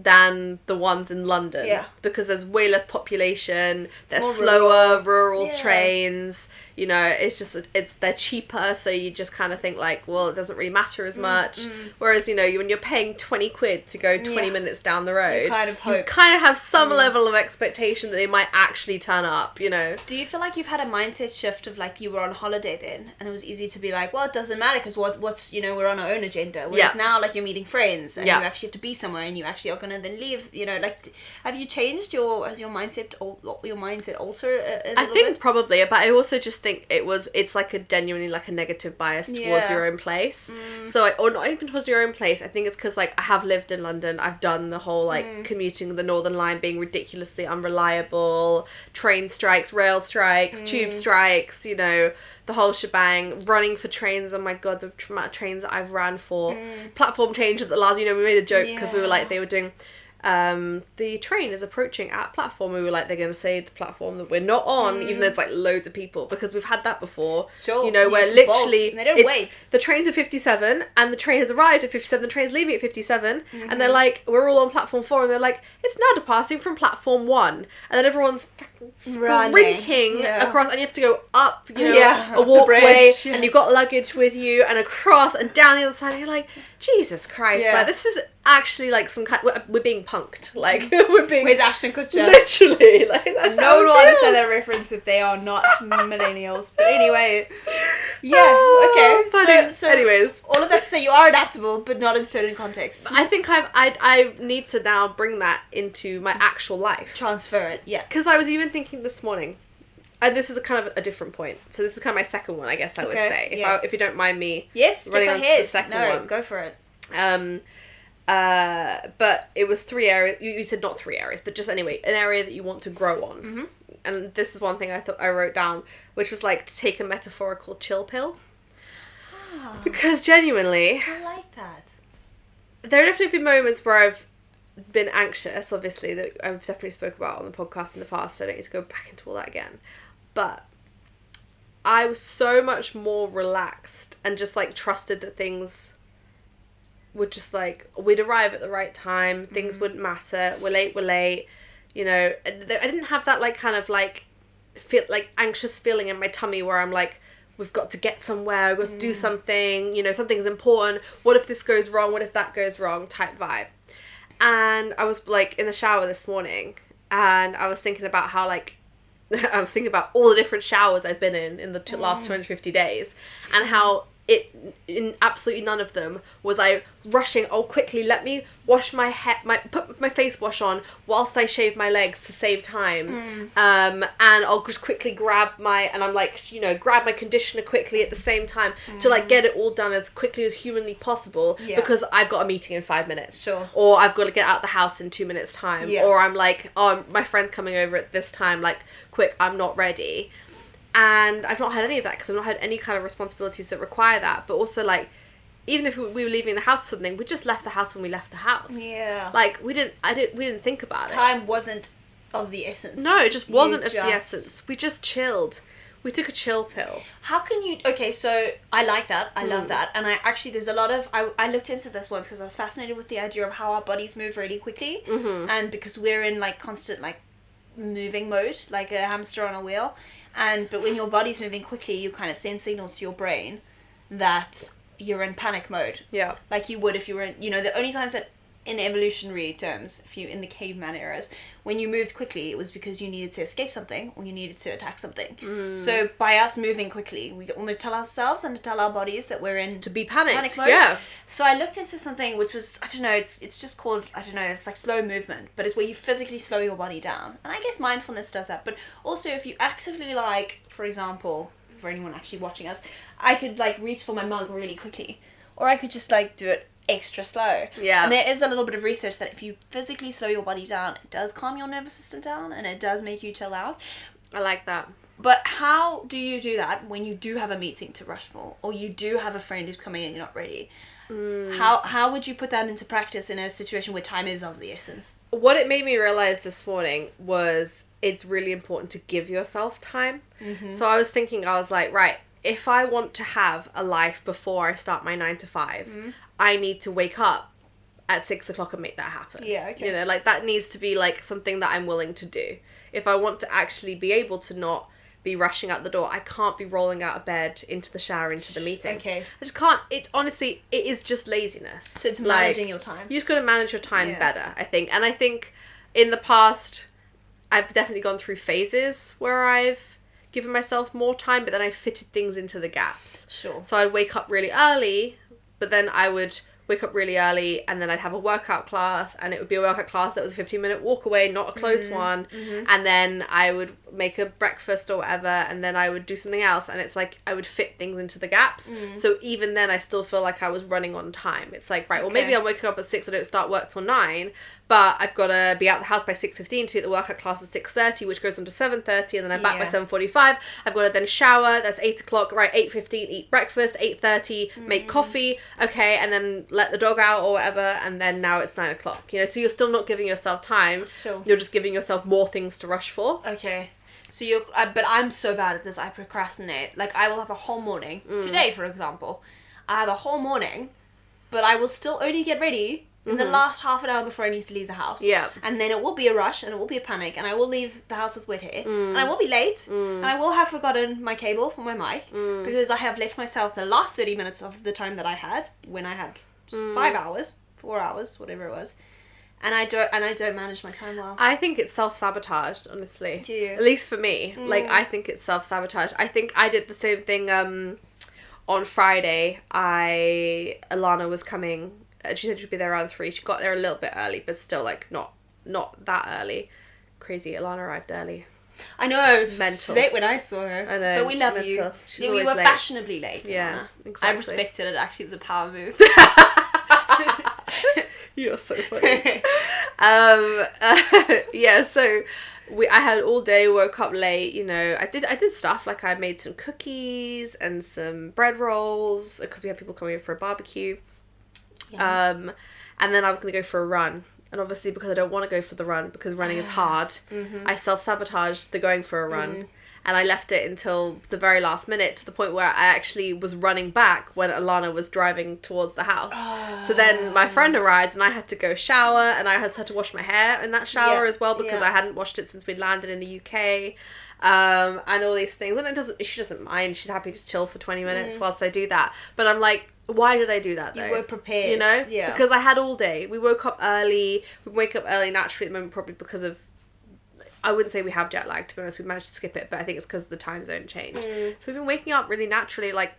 than the ones in London. Yeah. Because there's way less population, there's more slower, rural yeah. trains, you know, it's just, they're cheaper, so you just kind of think like, well, it doesn't really matter as much. Whereas, you know, when you're paying 20 quid to go 20 minutes down the road, you kind of hope. You kind of have some level of expectation that they might actually turn up, you know. Do you feel like you've had a mindset shift of like you were on holiday then and it was easy to be like, well, it doesn't matter because what's, you know, we're on our own agenda. Whereas now like you're meeting friends and you actually have to be somewhere and you actually are going to then leave, you know, like, have you changed has your mindset altered a little think bit? Probably, but I also just think it's like a genuinely like a negative bias towards your own place. So or not even towards your own place. I think it's because like I have lived in London. I've done the whole like commuting the Northern Line being ridiculously unreliable, train strikes, rail strikes, tube strikes, you know, the whole shebang, running for trains. Oh my god, the amount of trains that I've ran for. Platform change at the last, you know, we made a joke because we were like, they were doing the train is approaching at platform. We were like, they're going to say the platform that we're not on, even though it's like loads of people, because we've had that before. Sure. You know, where literally they don't wait. The train's at 57 and the train has arrived at 57, the train's leaving at 57, and they're like, we're all on platform 4, and they're like, it's now departing from platform 1, and then everyone's sprinting across, and you have to go up, you know, a walkway, and you've got luggage with you, and across and down the other side, and you're like, Jesus Christ, like, this is actually like some kind, we're being punked, like, we're being, where's Ashton Kutcher? Literally, like, that's no one will understand that reference if they are not millennials, but anyway, okay, so anyways, all of that to say you are adaptable, but not in certain contexts. I think I need to now bring that into my actual life, transfer it, because I was even thinking this morning, and this is a kind of a different point, so this is kind of my second one, I guess I would say, if you don't mind me running on to the second one. Go for it. But it was 3 areas. You said not 3 areas, but just anyway, an area that you want to grow on. And this is one thing I thought I wrote down, which was like to take a metaphorical chill pill. Because genuinely, I like that. There have definitely been moments where I've been anxious, obviously, that I've definitely spoke about on the podcast in the past, so I don't need to go back into all that again. But I was so much more relaxed and just like trusted that things would just like, we'd arrive at the right time, things wouldn't matter, we're late, you know. I didn't have that like kind of like feel like anxious feeling in my tummy where I'm like, we've got to get somewhere, we've got to do something, you know, something's important, what if this goes wrong, what if that goes wrong type vibe. And I was like in the shower this morning and I was thinking about how like I was thinking about all the different showers I've been in the last 250 days and how in absolutely none of them was I rushing, oh quickly let me wash my hair, put my face wash on whilst I shave my legs to save time, and I'll just quickly grab my conditioner quickly at the same time to like get it all done as quickly as humanly possible because I've got a meeting in 5 minutes, or I've got to get out the house in 2 minutes time, or I'm like, oh my friend's coming over at this time, like quick, I'm not ready. And I've not had any of that because I've not had any kind of responsibilities that require that. But also, like, even if we were leaving the house for something, we just left the house when we left the house. Yeah. Like, we didn't think about it. Time wasn't of the essence. No, it just wasn't of the essence. We just chilled. We took a chill pill. How can you... Okay, so I like that. I love that. And there's a lot of... I looked into this once because I was fascinated with the idea of how our bodies move really quickly. And because we're in, like, constant, like, moving mode, like a hamster on a wheel. But when your body's moving quickly, you kind of send signals to your brain that you're in panic mode. Yeah. Like you would if you were in, you know, the only times that in evolutionary terms, if you in the caveman eras, when you moved quickly, it was because you needed to escape something or you needed to attack something. So by us moving quickly, we almost tell ourselves and tell our bodies that we're in to be panic mode. Yeah. So I looked into something which was, I don't know, it's just called, I don't know, it's like slow movement, but it's where you physically slow your body down. And I guess mindfulness does that. But also if you actively, like, for example, for anyone actually watching us, I could like reach for my mug really quickly, or I could just like do it extra slow. Yeah. And there is a little bit of research that if you physically slow your body down, it does calm your nervous system down and it does make you chill out. I like that. But how do you do that when you do have a meeting to rush for, or you do have a friend who's coming in and you're not ready? How would you put that into practice in a situation where time is of the essence? What it made me realize this morning was it's really important to give yourself time. So I was thinking, I was like, right, if I want to have a life before I start my 9 to 5, I need to wake up at 6 o'clock and make that happen. Yeah, okay. You know, like, that needs to be, like, something that I'm willing to do. If I want to actually be able to not be rushing out the door, I can't be rolling out of bed, into the shower, into the meeting. Okay. I just can't. It's honestly, it is just laziness. So it's managing your time. You just got to manage your time better, I think. And I think in the past, I've definitely gone through phases where I've given myself more time, but then I fitted things into the gaps. Sure. So I'd wake up really early, but then I would wake up really early and then I'd have a workout class, and it would be a workout class that was a 15-minute walk away, not a close one. And then I would make a breakfast or whatever, and then I would do something else, and it's like I would fit things into the gaps. So even then I still feel like I was running on time. It's like, right, well, maybe I'm waking up at 6, I don't start work till 9, but I've got to be out the house by 6:15 to get the workout class at 6:30, which goes on to 7:30, and then I'm back by 7:45. I've got to then shower, that's 8 o'clock, right, 8:15, eat breakfast, 8:30, make coffee, okay, and then let the dog out or whatever, and then now it's 9 o'clock, you know, so you're still not giving yourself time, you're just giving yourself more things to rush for. Okay. So but I'm so bad at this, I procrastinate. Like, I will have a whole morning, today for example, I have a whole morning, but I will still only get ready in the last half an hour before I need to leave the house. Yeah. And then it will be a rush, and it will be a panic, and I will leave the house with wet hair, and I will be late, and I will have forgotten my cable for my mic, because I have left myself the last 30 minutes of the time that I had, when I had 5 hours, 4 hours, whatever it was. And I don't manage my time well. I think it's self-sabotaged, honestly. Do you? At least for me. Like, I think it's self-sabotage. I think I did the same thing on Friday. Alana was coming. She said she'd be there around 3. She got there a little bit early, but still, like, not that early. Crazy, Alana arrived early. I know. Mental. Late when I saw her. I know. But we love mental. you. She's Yeah, we always were late. fashionably late. Yeah, Alana. exactly. I respected it. Actually, it was a power move. You're so funny. Yeah, so I had all day, woke up late, you know, I did stuff, like I made some cookies and some bread rolls, because we had people coming in for a barbecue. Yeah. And then I was going to go for a run. And obviously, because I don't want to go for the run, because running is hard, I self-sabotaged the going for a run. And I left it until the very last minute, to the point where I actually was running back when Alana was driving towards the house. So then my friend arrived, and I had to go shower, and I had to wash my hair in that shower as well, because I hadn't washed it since we'd landed in the UK. And all these things. And she doesn't mind. She's happy to chill for 20 minutes whilst I do that. But I'm like, why did I do that, though? You were prepared. You know? Yeah. Because I had all day. We woke up early. We wake up early naturally at the moment, probably because of, I wouldn't say we have jet lag, to be honest. We managed to skip it, but I think it's because the time zone changed. So we've been waking up really naturally, like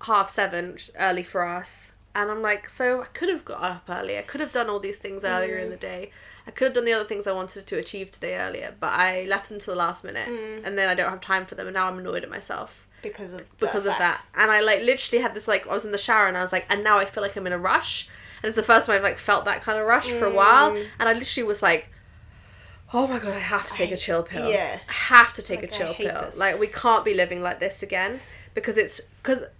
7:30, which is early for us. And I'm like, so I could have got up early. I could have done all these things earlier in the day. I could have done the other things I wanted to achieve today earlier, but I left them to the last minute. And then I don't have time for them, and now I'm annoyed at myself. Because of that. And I, like, literally had this, like, I was in the shower, and I was like, and now I feel like I'm in a rush. And it's the first time I've, like, felt that kind of rush for a while. And I literally was like, oh my god, I have to take a chill pill. Yeah. I have to take like, a chill pill. This. Like, we can't be living like this again. Because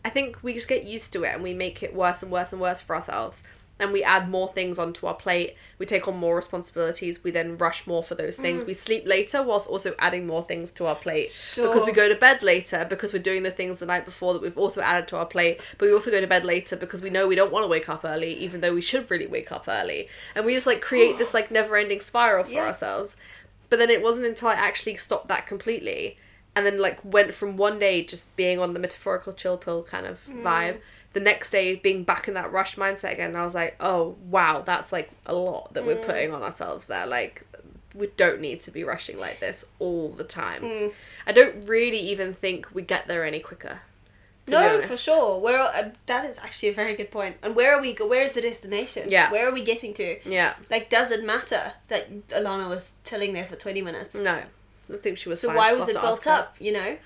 I think we just get used to it, and we make it worse and worse and worse for ourselves. And we add more things onto our plate. We take on more responsibilities. We then rush more for those things. We sleep later whilst also adding more things to our plate. Sure. Because we go to bed later because we're doing the things the night before that we've also added to our plate. But we also go to bed later because we know we don't want to wake up early, even though we should really wake up early. And we just, like, create this, like, never-ending spiral for ourselves. But then it wasn't until I actually stopped that completely, and then, like, went from one day just being on the metaphorical chill pill kind of vibe, the next day being back in that rush mindset again, and I was like, oh, wow, that's, like, a lot that we're putting on ourselves there. Like, we don't need to be rushing like this all the time. I don't really even think we get there any quicker. No, for sure. That is actually a very good point. And where is the destination? Yeah. Where are we getting to? Yeah. Like, does it matter that Alana was chilling there for 20 minutes? No. I think she was So fine. why was it built up, you know?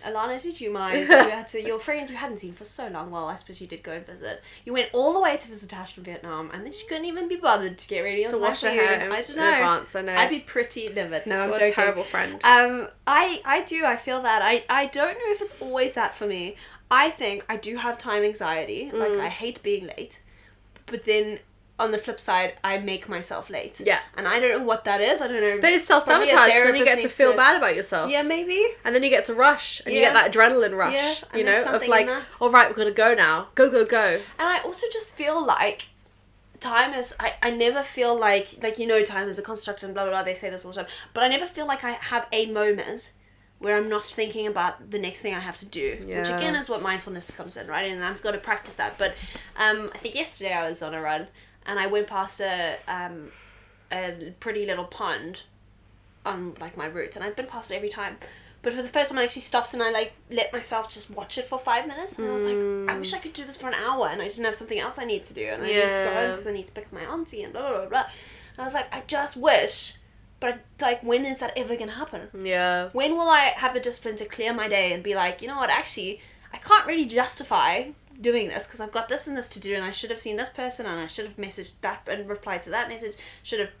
Alana, did you mind? Your friend you hadn't seen for so long. Well, I suppose you did go and visit. You went all the way to visit Tash in Vietnam, and then she couldn't even be bothered to get ready on to time wash for her you. hair I don't in know. advance, I know. I'd be pretty livid. No, I'm what joking. a terrible friend. I do. I feel that. I don't know if it's always that for me. I think I do have time anxiety. Like, I hate being late. But then, on the flip side, I make myself late. Yeah. And I don't know what that is. I don't know. But it's self-sabotage, because then you get to feel bad about yourself. Yeah, maybe. And then you get to rush, and you get that adrenaline rush, you know, of like, all right, we're going to go now. Go, go, go. And I also just feel like time is, I never feel like, time is a construct and blah, blah, blah, they say this all the time, but I never feel like I have a moment where I'm not thinking about the next thing I have to do, which again is what mindfulness comes in, right? And I've got to practice that. But I think yesterday I was on a run and I went past a pretty little pond on like my route, and I've been past it every time. But for the first time I actually stopped and I like let myself just watch it for 5 minutes, and I was like, I wish I could do this for an hour, and I didn't have something else I need to do, and I need to go home because I need to pick up my auntie and blah blah blah blah. And I was like, I just wish. But, like, when is that ever going to happen? Yeah. When will I have the discipline to clear my day and be like, you know what, actually, I can't really justify doing this because I've got this and this to do, and I should have seen this person, and I should have messaged that and replied to that message, should have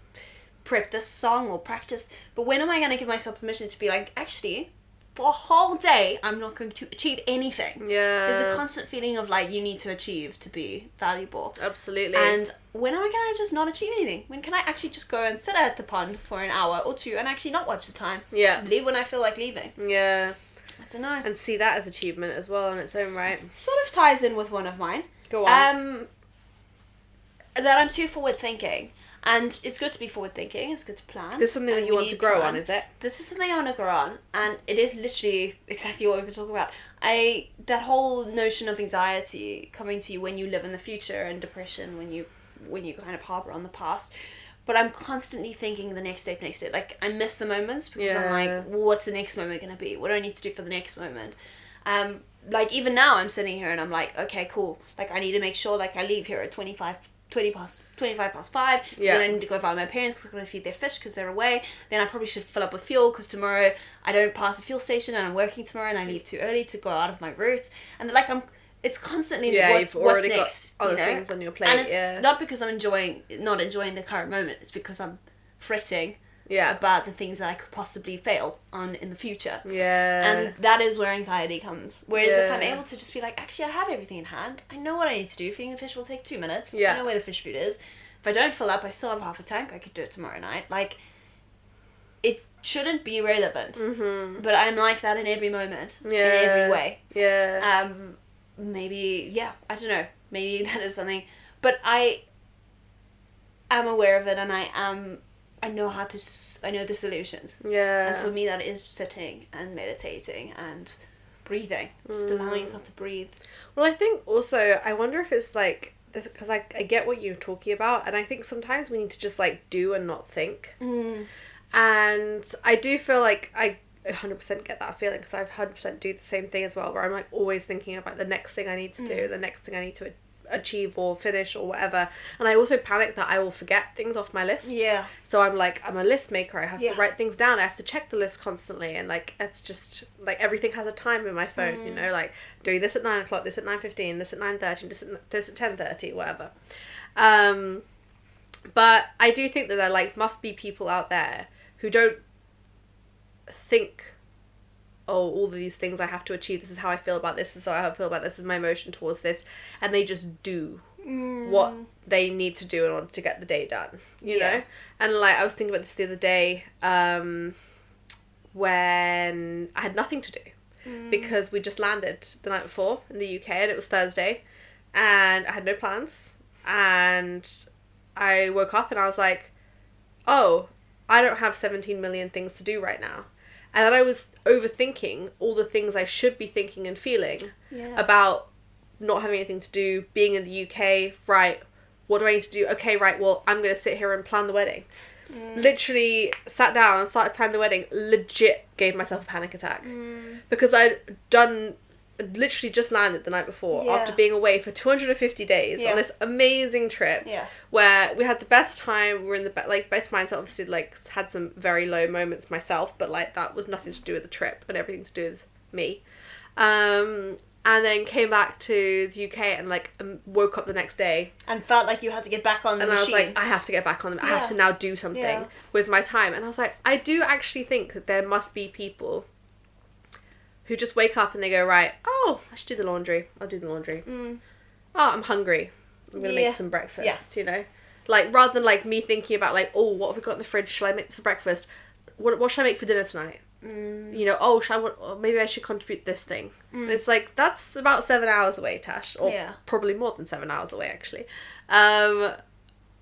prepped this song or practiced. But when am I going to give myself permission to be like, actually, for a whole day, I'm not going to achieve anything. Yeah. There's a constant feeling of, like, you need to achieve to be valuable. Absolutely. And when am I going to just not achieve anything? When can I actually just go and sit at the pond for an hour or two and actually not watch the time? Yeah. Just leave when I feel like leaving. Yeah. I don't know. And see that as achievement as well in its own right. Sort of ties in with one of mine. Go on. That I'm too forward thinking. And it's good to be forward thinking, it's good to plan. This is something that you want to grow on, is it? This is something I want to grow on, and it is literally exactly what we've been talking about. That whole notion of anxiety coming to you when you live in the future, and depression when you kind of harbour on the past. But I'm constantly thinking the next day. Like, I miss the moments because I'm like, what's the next moment going to be? What do I need to do for the next moment? Like, even now I'm sitting here and I'm like, okay, cool. Like, I need to make sure, like, I leave here at 25 past 5. Yeah. Then I need to go find my parents because I'm going to feed their fish because they're away. Then I probably should fill up with fuel because tomorrow I don't pass a fuel station and I'm working tomorrow and I leave too early to go out of my route. And like it's constantly what's next. Got other things on your plate. And it's not because I'm not enjoying the current moment. It's because I'm fretting about the things that I could possibly fail on in the future. Yeah. And that is where anxiety comes. Whereas if I'm able to just be like, actually, I have everything in hand. I know what I need to do. Feeding the fish will take 2 minutes. Yeah. I know where the fish food is. If I don't fill up, I still have half a tank. I could do it tomorrow night. Like, it shouldn't be relevant. Mm-hmm. But I'm like that in every moment. In every way. Yeah. Maybe, I don't know. Maybe that is something. But I am aware of it, and I know the solutions. Yeah. And for me, that is sitting and meditating and breathing. Just allowing yourself to breathe. Well, I think also, I wonder if it's like, because I get what you're talking about, and I think sometimes we need to just like do and not think. And I do feel like I 100% get that feeling, because I've 100% do the same thing as well, where I'm like always thinking about the next thing I need to do, the next thing I need to achieve or finish or whatever. And I also panic that I will forget things off my list. Yeah. So I'm like, I'm a list maker. I have to write things down. I have to check the list constantly. And like, it's just like everything has a time in my phone, you know, like doing this at 9 o'clock, this at 9:15, this at 9:30, this at 10:30, whatever. But I do think that there like must be people out there who don't think, oh, all of these things I have to achieve, this is how I feel about this is how I feel about this, is my emotion towards this, and they just do what they need to do in order to get the day done, you know? And like, I was thinking about this the other day, when I had nothing to do, because we just landed the night before in the UK, and it was Thursday, and I had no plans, and I woke up and I was like, oh, I don't have 17 million things to do right now. And then I was overthinking all the things I should be thinking and feeling about not having anything to do, being in the UK, right, what do I need to do? Okay, right, well, I'm going to sit here and plan the wedding. Literally sat down and started planning the wedding, legit gave myself a panic attack. Because I'd literally just landed the night before after being away for 250 days on this amazing trip where we had the best time. We were in the best mindset. Obviously, like, had some very low moments myself, but like that was nothing to do with the trip and everything to do with me. And then came back to the UK and like woke up the next day and felt like you had to get back on the machine. And I was like, I have to get back on them. I have to now do something with my time. And I was like, I do actually think that there must be people who just wake up and they go, right, oh, I should do the laundry. I'll do the laundry. Oh, I'm hungry. I'm going to make some breakfast, you know? Like, rather than, like, me thinking about, like, oh, what have we got in the fridge? Shall I make this for breakfast? What should I make for dinner tonight? You know, oh, maybe I should contribute this thing. And it's like, that's about 7 hours away, Tash. Or probably more than 7 hours away, actually.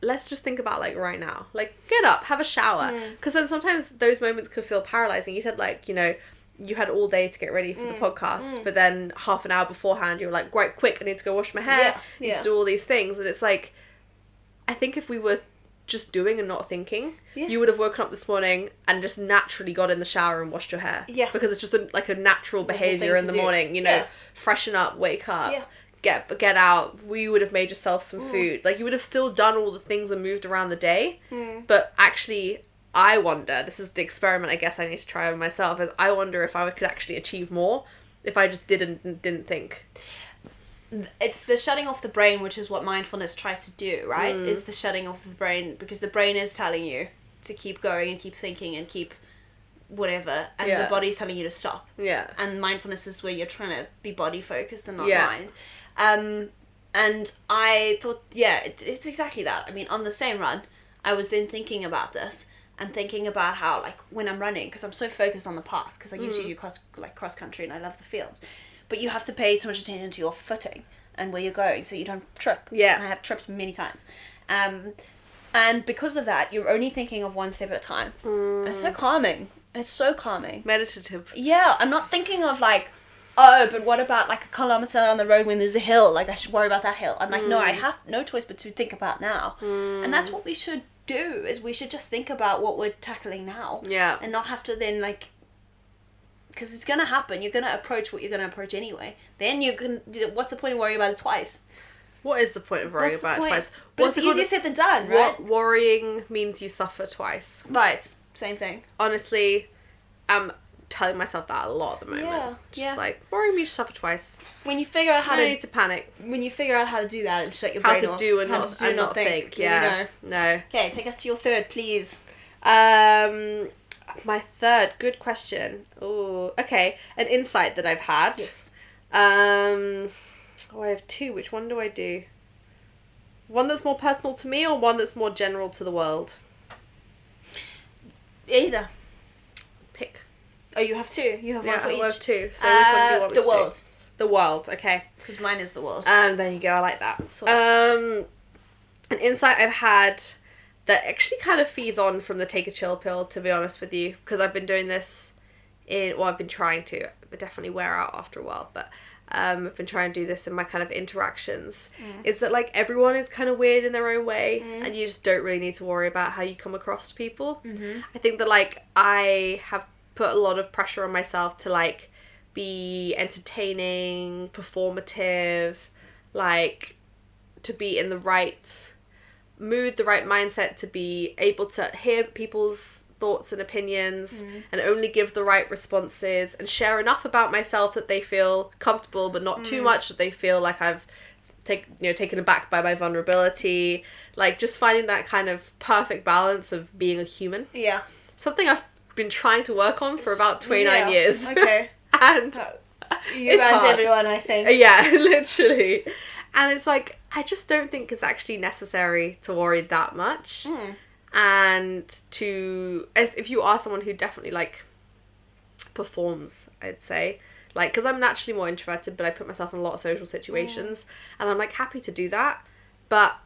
let's just think about, like, right now. Like, get up, have a shower. Because then sometimes those moments could feel paralyzing. You said, like, you know, you had all day to get ready for the podcast, but then half an hour beforehand you were like, right, quick, I need to go wash my hair, I need to do all these things. And it's like, I think if we were just doing and not thinking, you would have woken up this morning and just naturally got in the shower and washed your hair. Yeah. Because it's just a natural behaviour in the morning, you know, freshen up, wake up, get out. You would have made yourself some food. Like, you would have still done all the things and moved around the day, but actually, I wonder, this is the experiment I guess I need to try on myself, is I wonder if I could actually achieve more if I just didn't think. It's the shutting off the brain, which is what mindfulness tries to do, right? Is the shutting off the brain, because the brain is telling you to keep going and keep thinking and keep whatever, and the body's telling you to stop. Yeah. And mindfulness is where you're trying to be body focused and not mind. And I thought, it's exactly that. I mean, on the same run, I was then thinking about this. And thinking about how, like, when I'm running, because I'm so focused on the path, because I usually do cross country and I love the fields, but you have to pay so much attention to your footing and where you're going so you don't trip. Yeah. And I have tripped many times. And because of that, you're only thinking of one step at a time. And it's so calming. And it's so calming. Meditative. Yeah, I'm not thinking of, like, oh, but what about, like, a kilometre on the road when there's a hill? Like, I should worry about that hill. I'm like, no, I have no choice but to think about now. And that's what we should do, is we should just think about what we're tackling now. Yeah. And not have to then, like, because it's gonna happen. You're gonna approach what you're gonna approach anyway. Then you can, what's the point of worrying about it twice? What is the point of worrying about it twice? But it's easier said than done, right? Worrying means you suffer twice. Right. Same thing. Honestly, I'm telling myself that a lot at the moment. Just like, worrying means you suffer twice. When you figure out how to... need to panic. When you figure out how to do that and shut your brain off. How to do and not think. Yeah. No. Okay, take us to your third, please. My third, good question. Oh, okay. An insight that I've had. Yes. I have two. Which one do I do? One that's more personal to me or one that's more general to the world? Either. Pick. Oh, you have two? You have one for each? I have two. So which one do you want me to do? The world. The world, okay. Because mine is the world. There you go, I like that. An insight I've had that actually kind of feeds on from the take a chill pill, to be honest with you, because I've been doing this I've been trying to. It definitely wear out after a while, but I've been trying to do this in my kind of interactions, is that, like, everyone is kind of weird in their own way, and you just don't really need to worry about how you come across to people. I think that, like, I have put a lot of pressure on myself to, like, be entertaining, performative, like, to be in the right mood, the right mindset, to be able to hear people's thoughts and opinions and only give the right responses and share enough about myself that they feel comfortable, but not too much that they feel like I've taken aback by my vulnerability. Like, just finding that kind of perfect balance of being a human. Yeah. Something I've been trying to work on for about 29 years. Okay. And you and everyone, I think. Yeah, literally. And it's like, I just don't think it's actually necessary to worry that much. And to, if you are someone who definitely, like, performs, I'd say, like, because I'm naturally more introverted, but I put myself in a lot of social situations, and I'm, like, happy to do that, but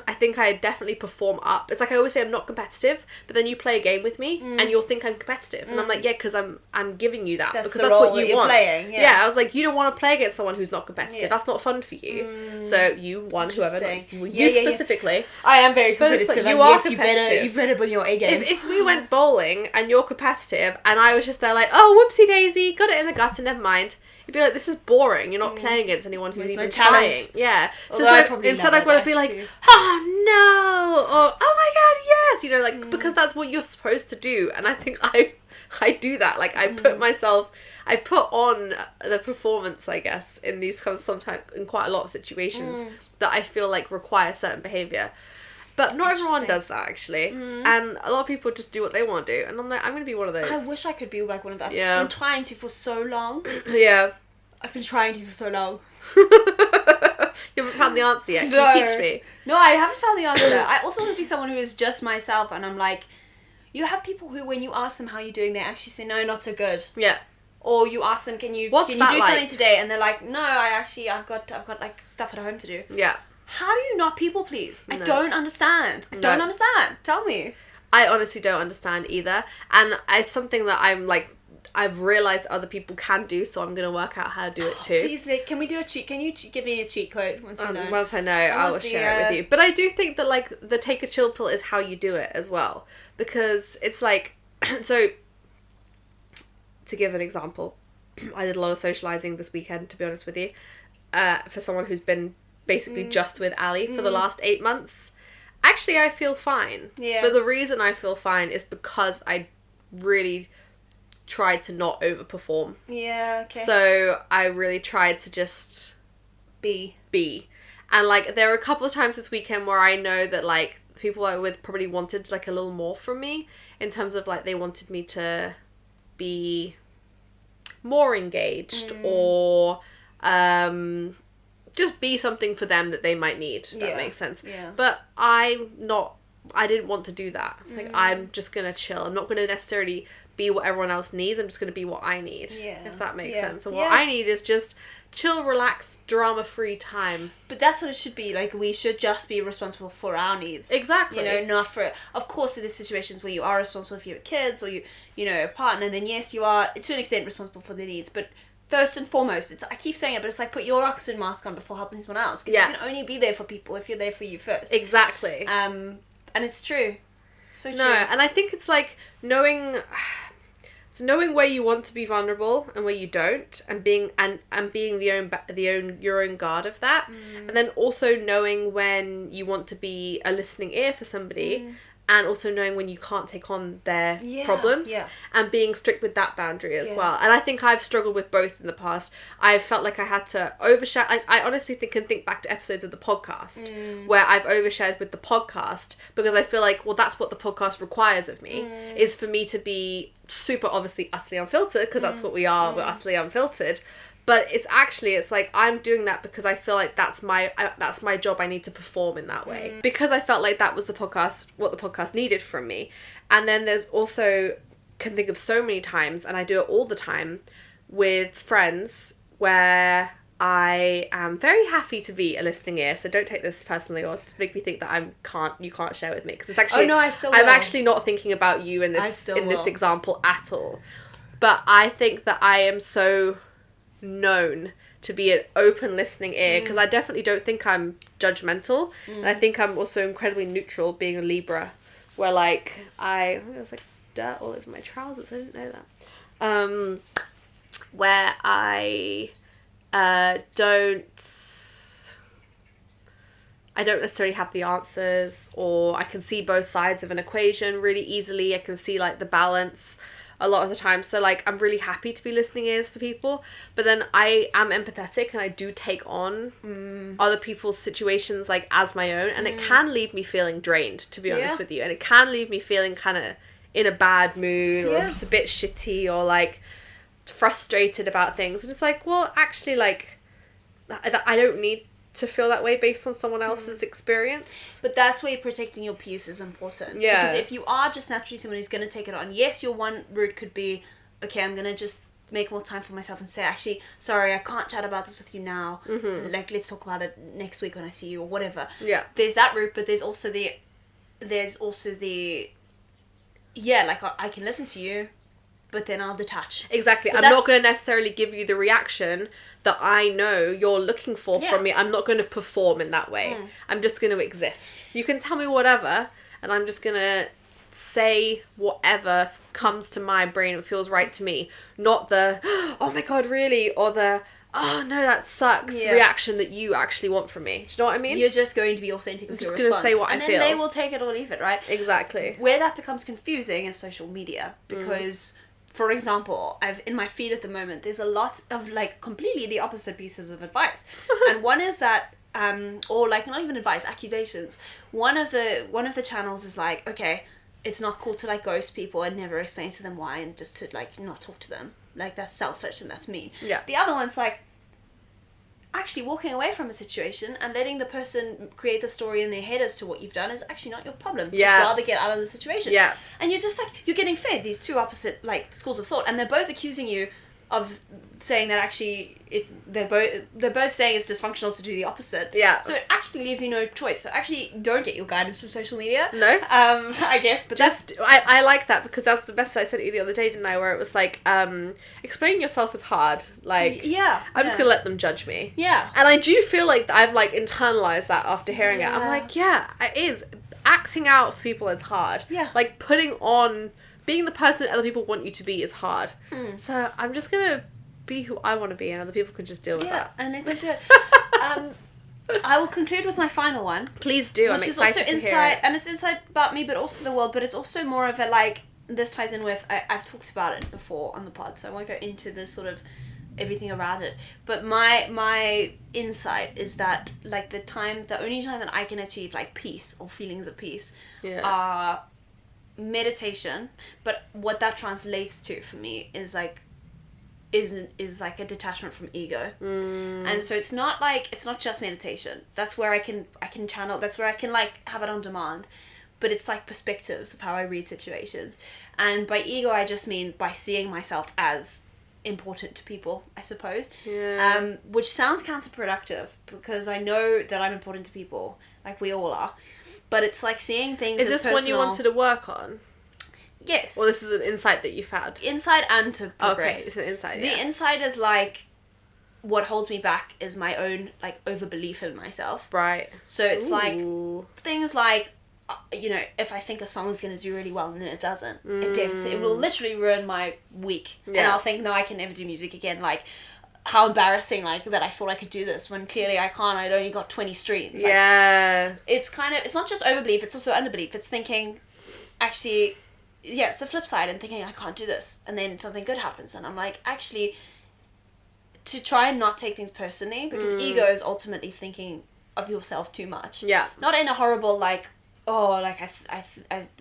I think I definitely perform up. It's like I always say, I'm not competitive, but then you play a game with me and you'll think I'm competitive, and I'm like, yeah, because I'm giving you that, because that's what you want. Playing, I was like, you don't want to play against someone who's not competitive. That's not fun for you. So you won, whoever. You specifically. I am very competitive. Like, you are competitive. You better bring your A game. If we went bowling and you're competitive and I was just there like, oh, whoopsie daisy, got it in the gutter, never mind. You'd be like, this is boring. You're not playing against anyone who's even trying. Yeah. So instead I would be like, oh no, or oh my god, yes. You know, like, because that's what you're supposed to do. And I think I do that. Like, I put on the performance, I guess, in these kind of sometimes, in quite a lot of situations that I feel like require certain behaviour. But not everyone does that, actually. And a lot of people just do what they want to do. And I'm like, I'm going to be one of those. I wish I could be like one of them. Yeah. I've been trying to for so long. Yeah. I've been trying to for so long. You haven't found the answer yet. Can you teach me? No, I haven't found the answer. I also want to be someone who is just myself. And I'm like, you have people who, when you ask them how you're doing, they actually say, no, not so good. Yeah. Or you ask them, can you do something today? And they're like, no, I've got like stuff at home to do. Yeah. How do you not people please? I No. don't understand. I don't understand. Tell me. I honestly don't understand either. And it's something that I've realised other people can do, so I'm going to work out how to do it too. Please, can we do a cheat? Can you give me a cheat code once you know? Once I know, I will share it with you. But I do think that, like, the take a chill pill is how you do it as well. Because it's like, so, to give an example, I did a lot of socialising this weekend, to be honest with you, for someone who's been basically just with Ali for the last 8 months. Actually, I feel fine. Yeah. But the reason I feel fine is because I really tried to not overperform. Yeah, okay. So I really tried to just be. And, like, there were a couple of times this weekend where I know that, like, the people I was with probably wanted, like, a little more from me in terms of, like, they wanted me to be more engaged or just be something for them that they might need, if that makes sense. Yeah. But I didn't want to do that. Like, I'm just gonna chill. I'm not gonna necessarily be what everyone else needs. I'm just gonna be what I need, if that makes sense. And what I need is just chill, relaxed, drama-free time. But that's what it should be. Like, we should just be responsible for our needs. Exactly. You know, not for... Of course, there's situations where you are responsible for your kids or you know, a partner, then yes, you are, to an extent, responsible for their needs. But first and foremost, I keep saying it, but it's like, put your oxygen mask on before helping someone else. Because you can only be there for people if you're there for you first. Exactly. And it's true. So true. No, and I think it's like knowing where you want to be vulnerable and where you don't, and being your own guard of that, and then also knowing when you want to be a listening ear for somebody, and also knowing when you can't take on their problems, and being strict with that boundary as well. And I think I've struggled with both in the past. I've felt like I had to overshare. I honestly can think back to episodes of the podcast where I've overshared with the podcast, because I feel like, well, that's what the podcast requires of me, is for me to be super, obviously, utterly unfiltered, because that's what we are. We're utterly unfiltered. But it's like I'm doing that because I feel like that's my job. I need to perform in that way because I felt like that was what the podcast needed from me. And then there's also, can think of so many times, and I do it all the time with friends, where I am very happy to be a listening ear. So don't take this personally or to make me think that you can't share with me, because it's actually I'm actually not thinking about you in this example at all. But I think that I am so known to be an open listening ear, because I definitely don't think I'm judgmental, and I think I'm also incredibly neutral, being a Libra, where like there's like dirt all over my trousers. I didn't know that. Where I don't necessarily have the answers, or I can see both sides of an equation really easily. I can see like the balance a lot of the time. So like I'm really happy to be listening ears for people, but then I am empathetic and I do take on other people's situations like as my own, and it can leave me feeling drained, to be honest with you, and it can leave me feeling kind of in a bad mood or just a bit shitty or like frustrated about things. And it's like, well, actually, like I don't need to feel that way based on someone else's experience. But that's where protecting your peace is important. Yeah. Because if you are just naturally someone who's going to take it on, yes, your one route could be, okay, I'm going to just make more time for myself and say, actually, sorry, I can't chat about this with you now. Like, let's talk about it next week when I see you, or whatever. Yeah. There's that route, but there's also the like, I can listen to you, but then I'll detach. Exactly. I'm not going to necessarily give you the reaction that I know you're looking for from me. I'm not going to perform in that way. I'm just going to exist. You can tell me whatever, and I'm just going to say whatever comes to my brain and feels right to me. Not the, oh my God, really? Or the, oh no, that sucks reaction that you actually want from me. Do you know what I mean? You're just going to be authentic with your response. I'm just going to say what I feel. And then they will take it or leave it, right? Exactly. Where that becomes confusing is social media, because... For example, in my feed at the moment, there's a lot of like completely the opposite pieces of advice. And one is that, or like not even advice, accusations. One of the channels is like, okay, it's not cool to like ghost people and never explain to them why, and just to like not talk to them. Like, that's selfish and that's mean. Yeah. The other one's like, actually walking away from a situation and letting the person create the story in their head as to what you've done is actually not your problem. Yeah. Just rather get out of the situation. Yeah. And you're just like, you're getting fed these two opposite like schools of thought, and they're both accusing you of saying that actually they're both saying it's dysfunctional to do the opposite. Yeah. So it actually leaves you no choice. So actually don't get your guidance from social media. No. I guess, but I like that, because that's the best I sent you the other day, didn't I? Where it was like, explaining yourself is hard. Like, yeah. I'm just gonna let them judge me. Yeah. And I do feel like I've like internalized that after hearing it. I'm like, yeah, it is. Acting out for people is hard. Yeah. Like being the person other people want you to be is hard. So I'm just gonna be who I want to be, and other people can just deal with that. Yeah, and let them do it. I will conclude with my final one. Please do. Which is also insight, and it's insight about me, but also the world. But it's also more of a like. This ties in with I've talked about it before on the pod, so I won't go into the sort of everything around it. But my insight is that like the only time that I can achieve like peace or feelings of peace are meditation. But what that translates to for me is like a detachment from ego. And so it's not just meditation. That's where I can channel, that's where I can like have it on demand. But it's like perspectives of how I read situations. And by ego I just mean by seeing myself as important to people, I suppose. Which sounds counterproductive, because I know that I'm important to people, like we all are. But it's like seeing things as personal. Is this one you wanted to work on? Yes. Well, this is an insight that you've had. Insight and to progress. Okay, it's an insight, The insight is like, what holds me back is my own like overbelief in myself. Right. So it's like things like, you know, if I think a song is going to do really well and then it doesn't, it will literally ruin my week. And I'll think, no, I can never do music again. Like, how embarrassing, like, that I thought I could do this when clearly I can't. I'd only got 20 streams. Like, it's not just overbelief, it's also underbelief. It's thinking, actually, it's the flip side, and thinking I can't do this, and then something good happens, and I'm like, actually, to try and not take things personally, because ego is ultimately thinking of yourself too much. Yeah. Not in a horrible, like, oh, like, I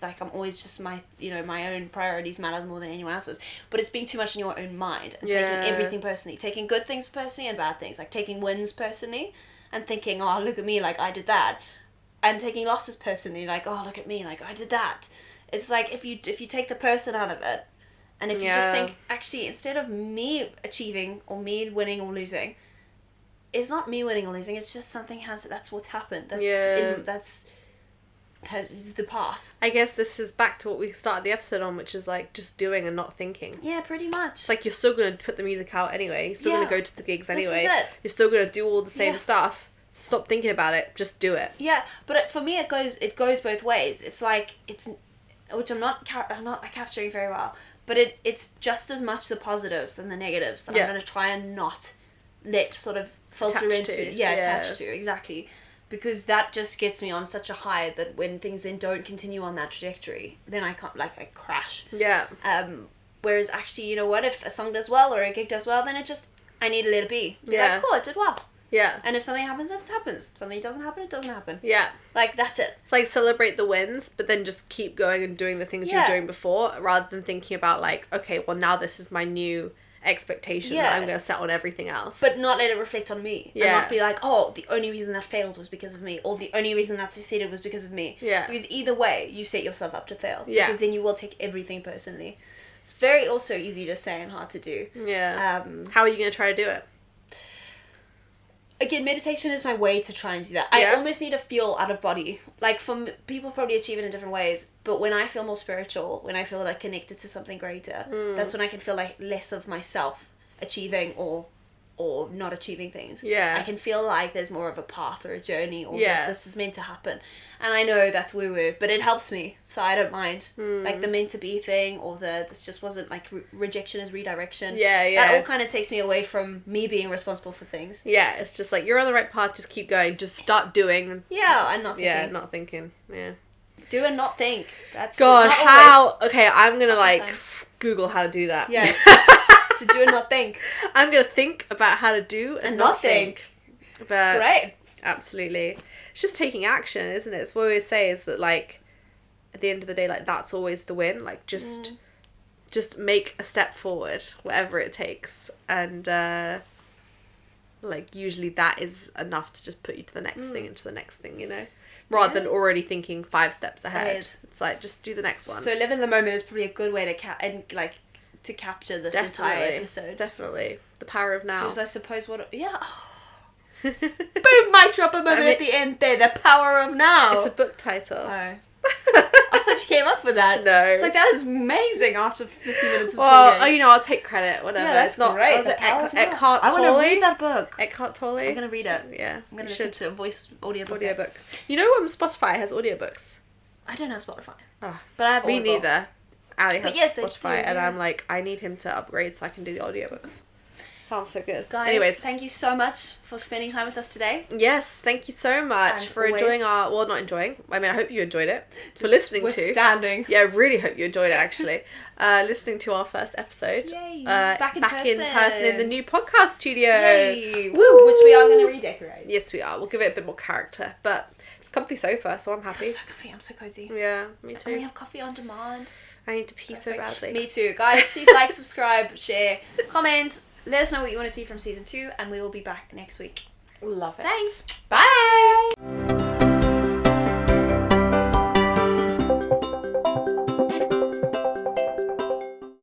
like, I'm always just my own priorities matter more than anyone else's, but it's being too much in your own mind, and taking everything personally, taking good things personally and bad things, like taking wins personally, and thinking, oh, look at me, like, I did that, and taking losses personally, like, oh, look at me, like, I did that. It's like, if you take the person out of it, and if you just think, actually, instead of me achieving, or me winning or losing, it's not me winning or losing, it's just something that's what's happened. Is the path. I guess this is back to what we started the episode on, which is like just doing and not thinking. Yeah, pretty much. It's like you're still going to put the music out anyway. You're still going to go to the gigs anyway. This is it. You're still going to do all the same stuff. So stop thinking about it. Just do it. Yeah, but for me, it goes both ways. It's like which I'm not capturing very well, but it's just as much the positives than the negatives that I'm going to try and not let sort of filter attach to, exactly. Because that just gets me on such a high that when things then don't continue on that trajectory, then I can't, like, I crash. Yeah. Whereas actually, you know what, if a song does well or a gig does well, then I need to let it be. Like, cool, it did well. Yeah. And if something happens, it happens. If something doesn't happen, it doesn't happen. Yeah. Like, that's it. It's like celebrate the wins, but then just keep going and doing the things you were doing before, rather than thinking about, like, okay, well, now this is my new expectation that I'm going to set on everything else. But not let it reflect on me. Yeah. And not be like, oh, the only reason that failed was because of me, or the only reason that succeeded was because of me. Yeah. Because either way, you set yourself up to fail. Yeah. Because then you will take everything personally. It's very also easy to say and hard to do. Yeah. How are you going to try to do it? Again, meditation is my way to try and do that. I almost need to feel out of body. Like, people probably achieve it in different ways, but when I feel more spiritual, when I feel like connected to something greater, that's when I can feel like less of myself achieving or not achieving things. Yeah. I can feel like there's more of a path or a journey, or that this is meant to happen. And I know that's woo-woo, but it helps me, so I don't mind. Like the meant to be thing, or this just wasn't, like, rejection is redirection. Yeah. That all kind of takes me away from me being responsible for things. Yeah, it's just like, you're on the right path, just keep going, just start doing. Yeah, and not thinking. Yeah, not thinking, yeah. Do and not think. That's God, how... Always. Okay, I'm gonna, like, Google how to do that. Yeah. To do and not think. I'm gonna think about how to do and not think. But great. Absolutely. It's just taking action, isn't it? It's what we always say, is that, like, at the end of the day, like, that's always the win. Like, just make a step forward, whatever it takes. And, like, usually that is enough to just put you to the next thing and to the next thing, you know? Rather than already thinking 5 steps ahead. It's like, just do the next one. So live in the moment is probably a good way to to capture this entire episode. Definitely. The power of now. Which is, I suppose, what... Yeah. Boom! Mic drop a moment at the end there. The power of now. It's a book title. Oh. I thought you came up with that. No. It's like, that is amazing after 50 minutes of talking. Well, I'll take credit. Whatever. Yeah, that's it's not great. Eckhart Tolle. I want to read that book. Eckhart Tolle. I'm going to read it. Yeah. I'm going to listen to a voice audiobook. You know Spotify has audiobooks? I don't have Spotify. Oh, but I have me Audible. neither. Ali has Spotify, and yeah. I'm like, I need him to upgrade so I can do the audiobooks. Sounds so good. Guys, anyways, thank you so much for spending time with us today. Yes, thank you so much and for enjoying not enjoying. I mean, I hope you enjoyed it. For listening to. Withstanding. Yeah, I really hope you enjoyed it, actually. Listening to our first episode. Yay. Back in person in the new podcast studio. Yay. Woo! Which we are going to redecorate. Yes, we are. We'll give it a bit more character, but it's a comfy sofa, so I'm happy. It's so comfy. I'm so cozy. Yeah, me too. And we have coffee on demand. I need to pee so badly. Me too. Guys, please like, subscribe, share, comment. Let us know what you want to see from season 2, and we will be back next week. Love it. Thanks. Bye.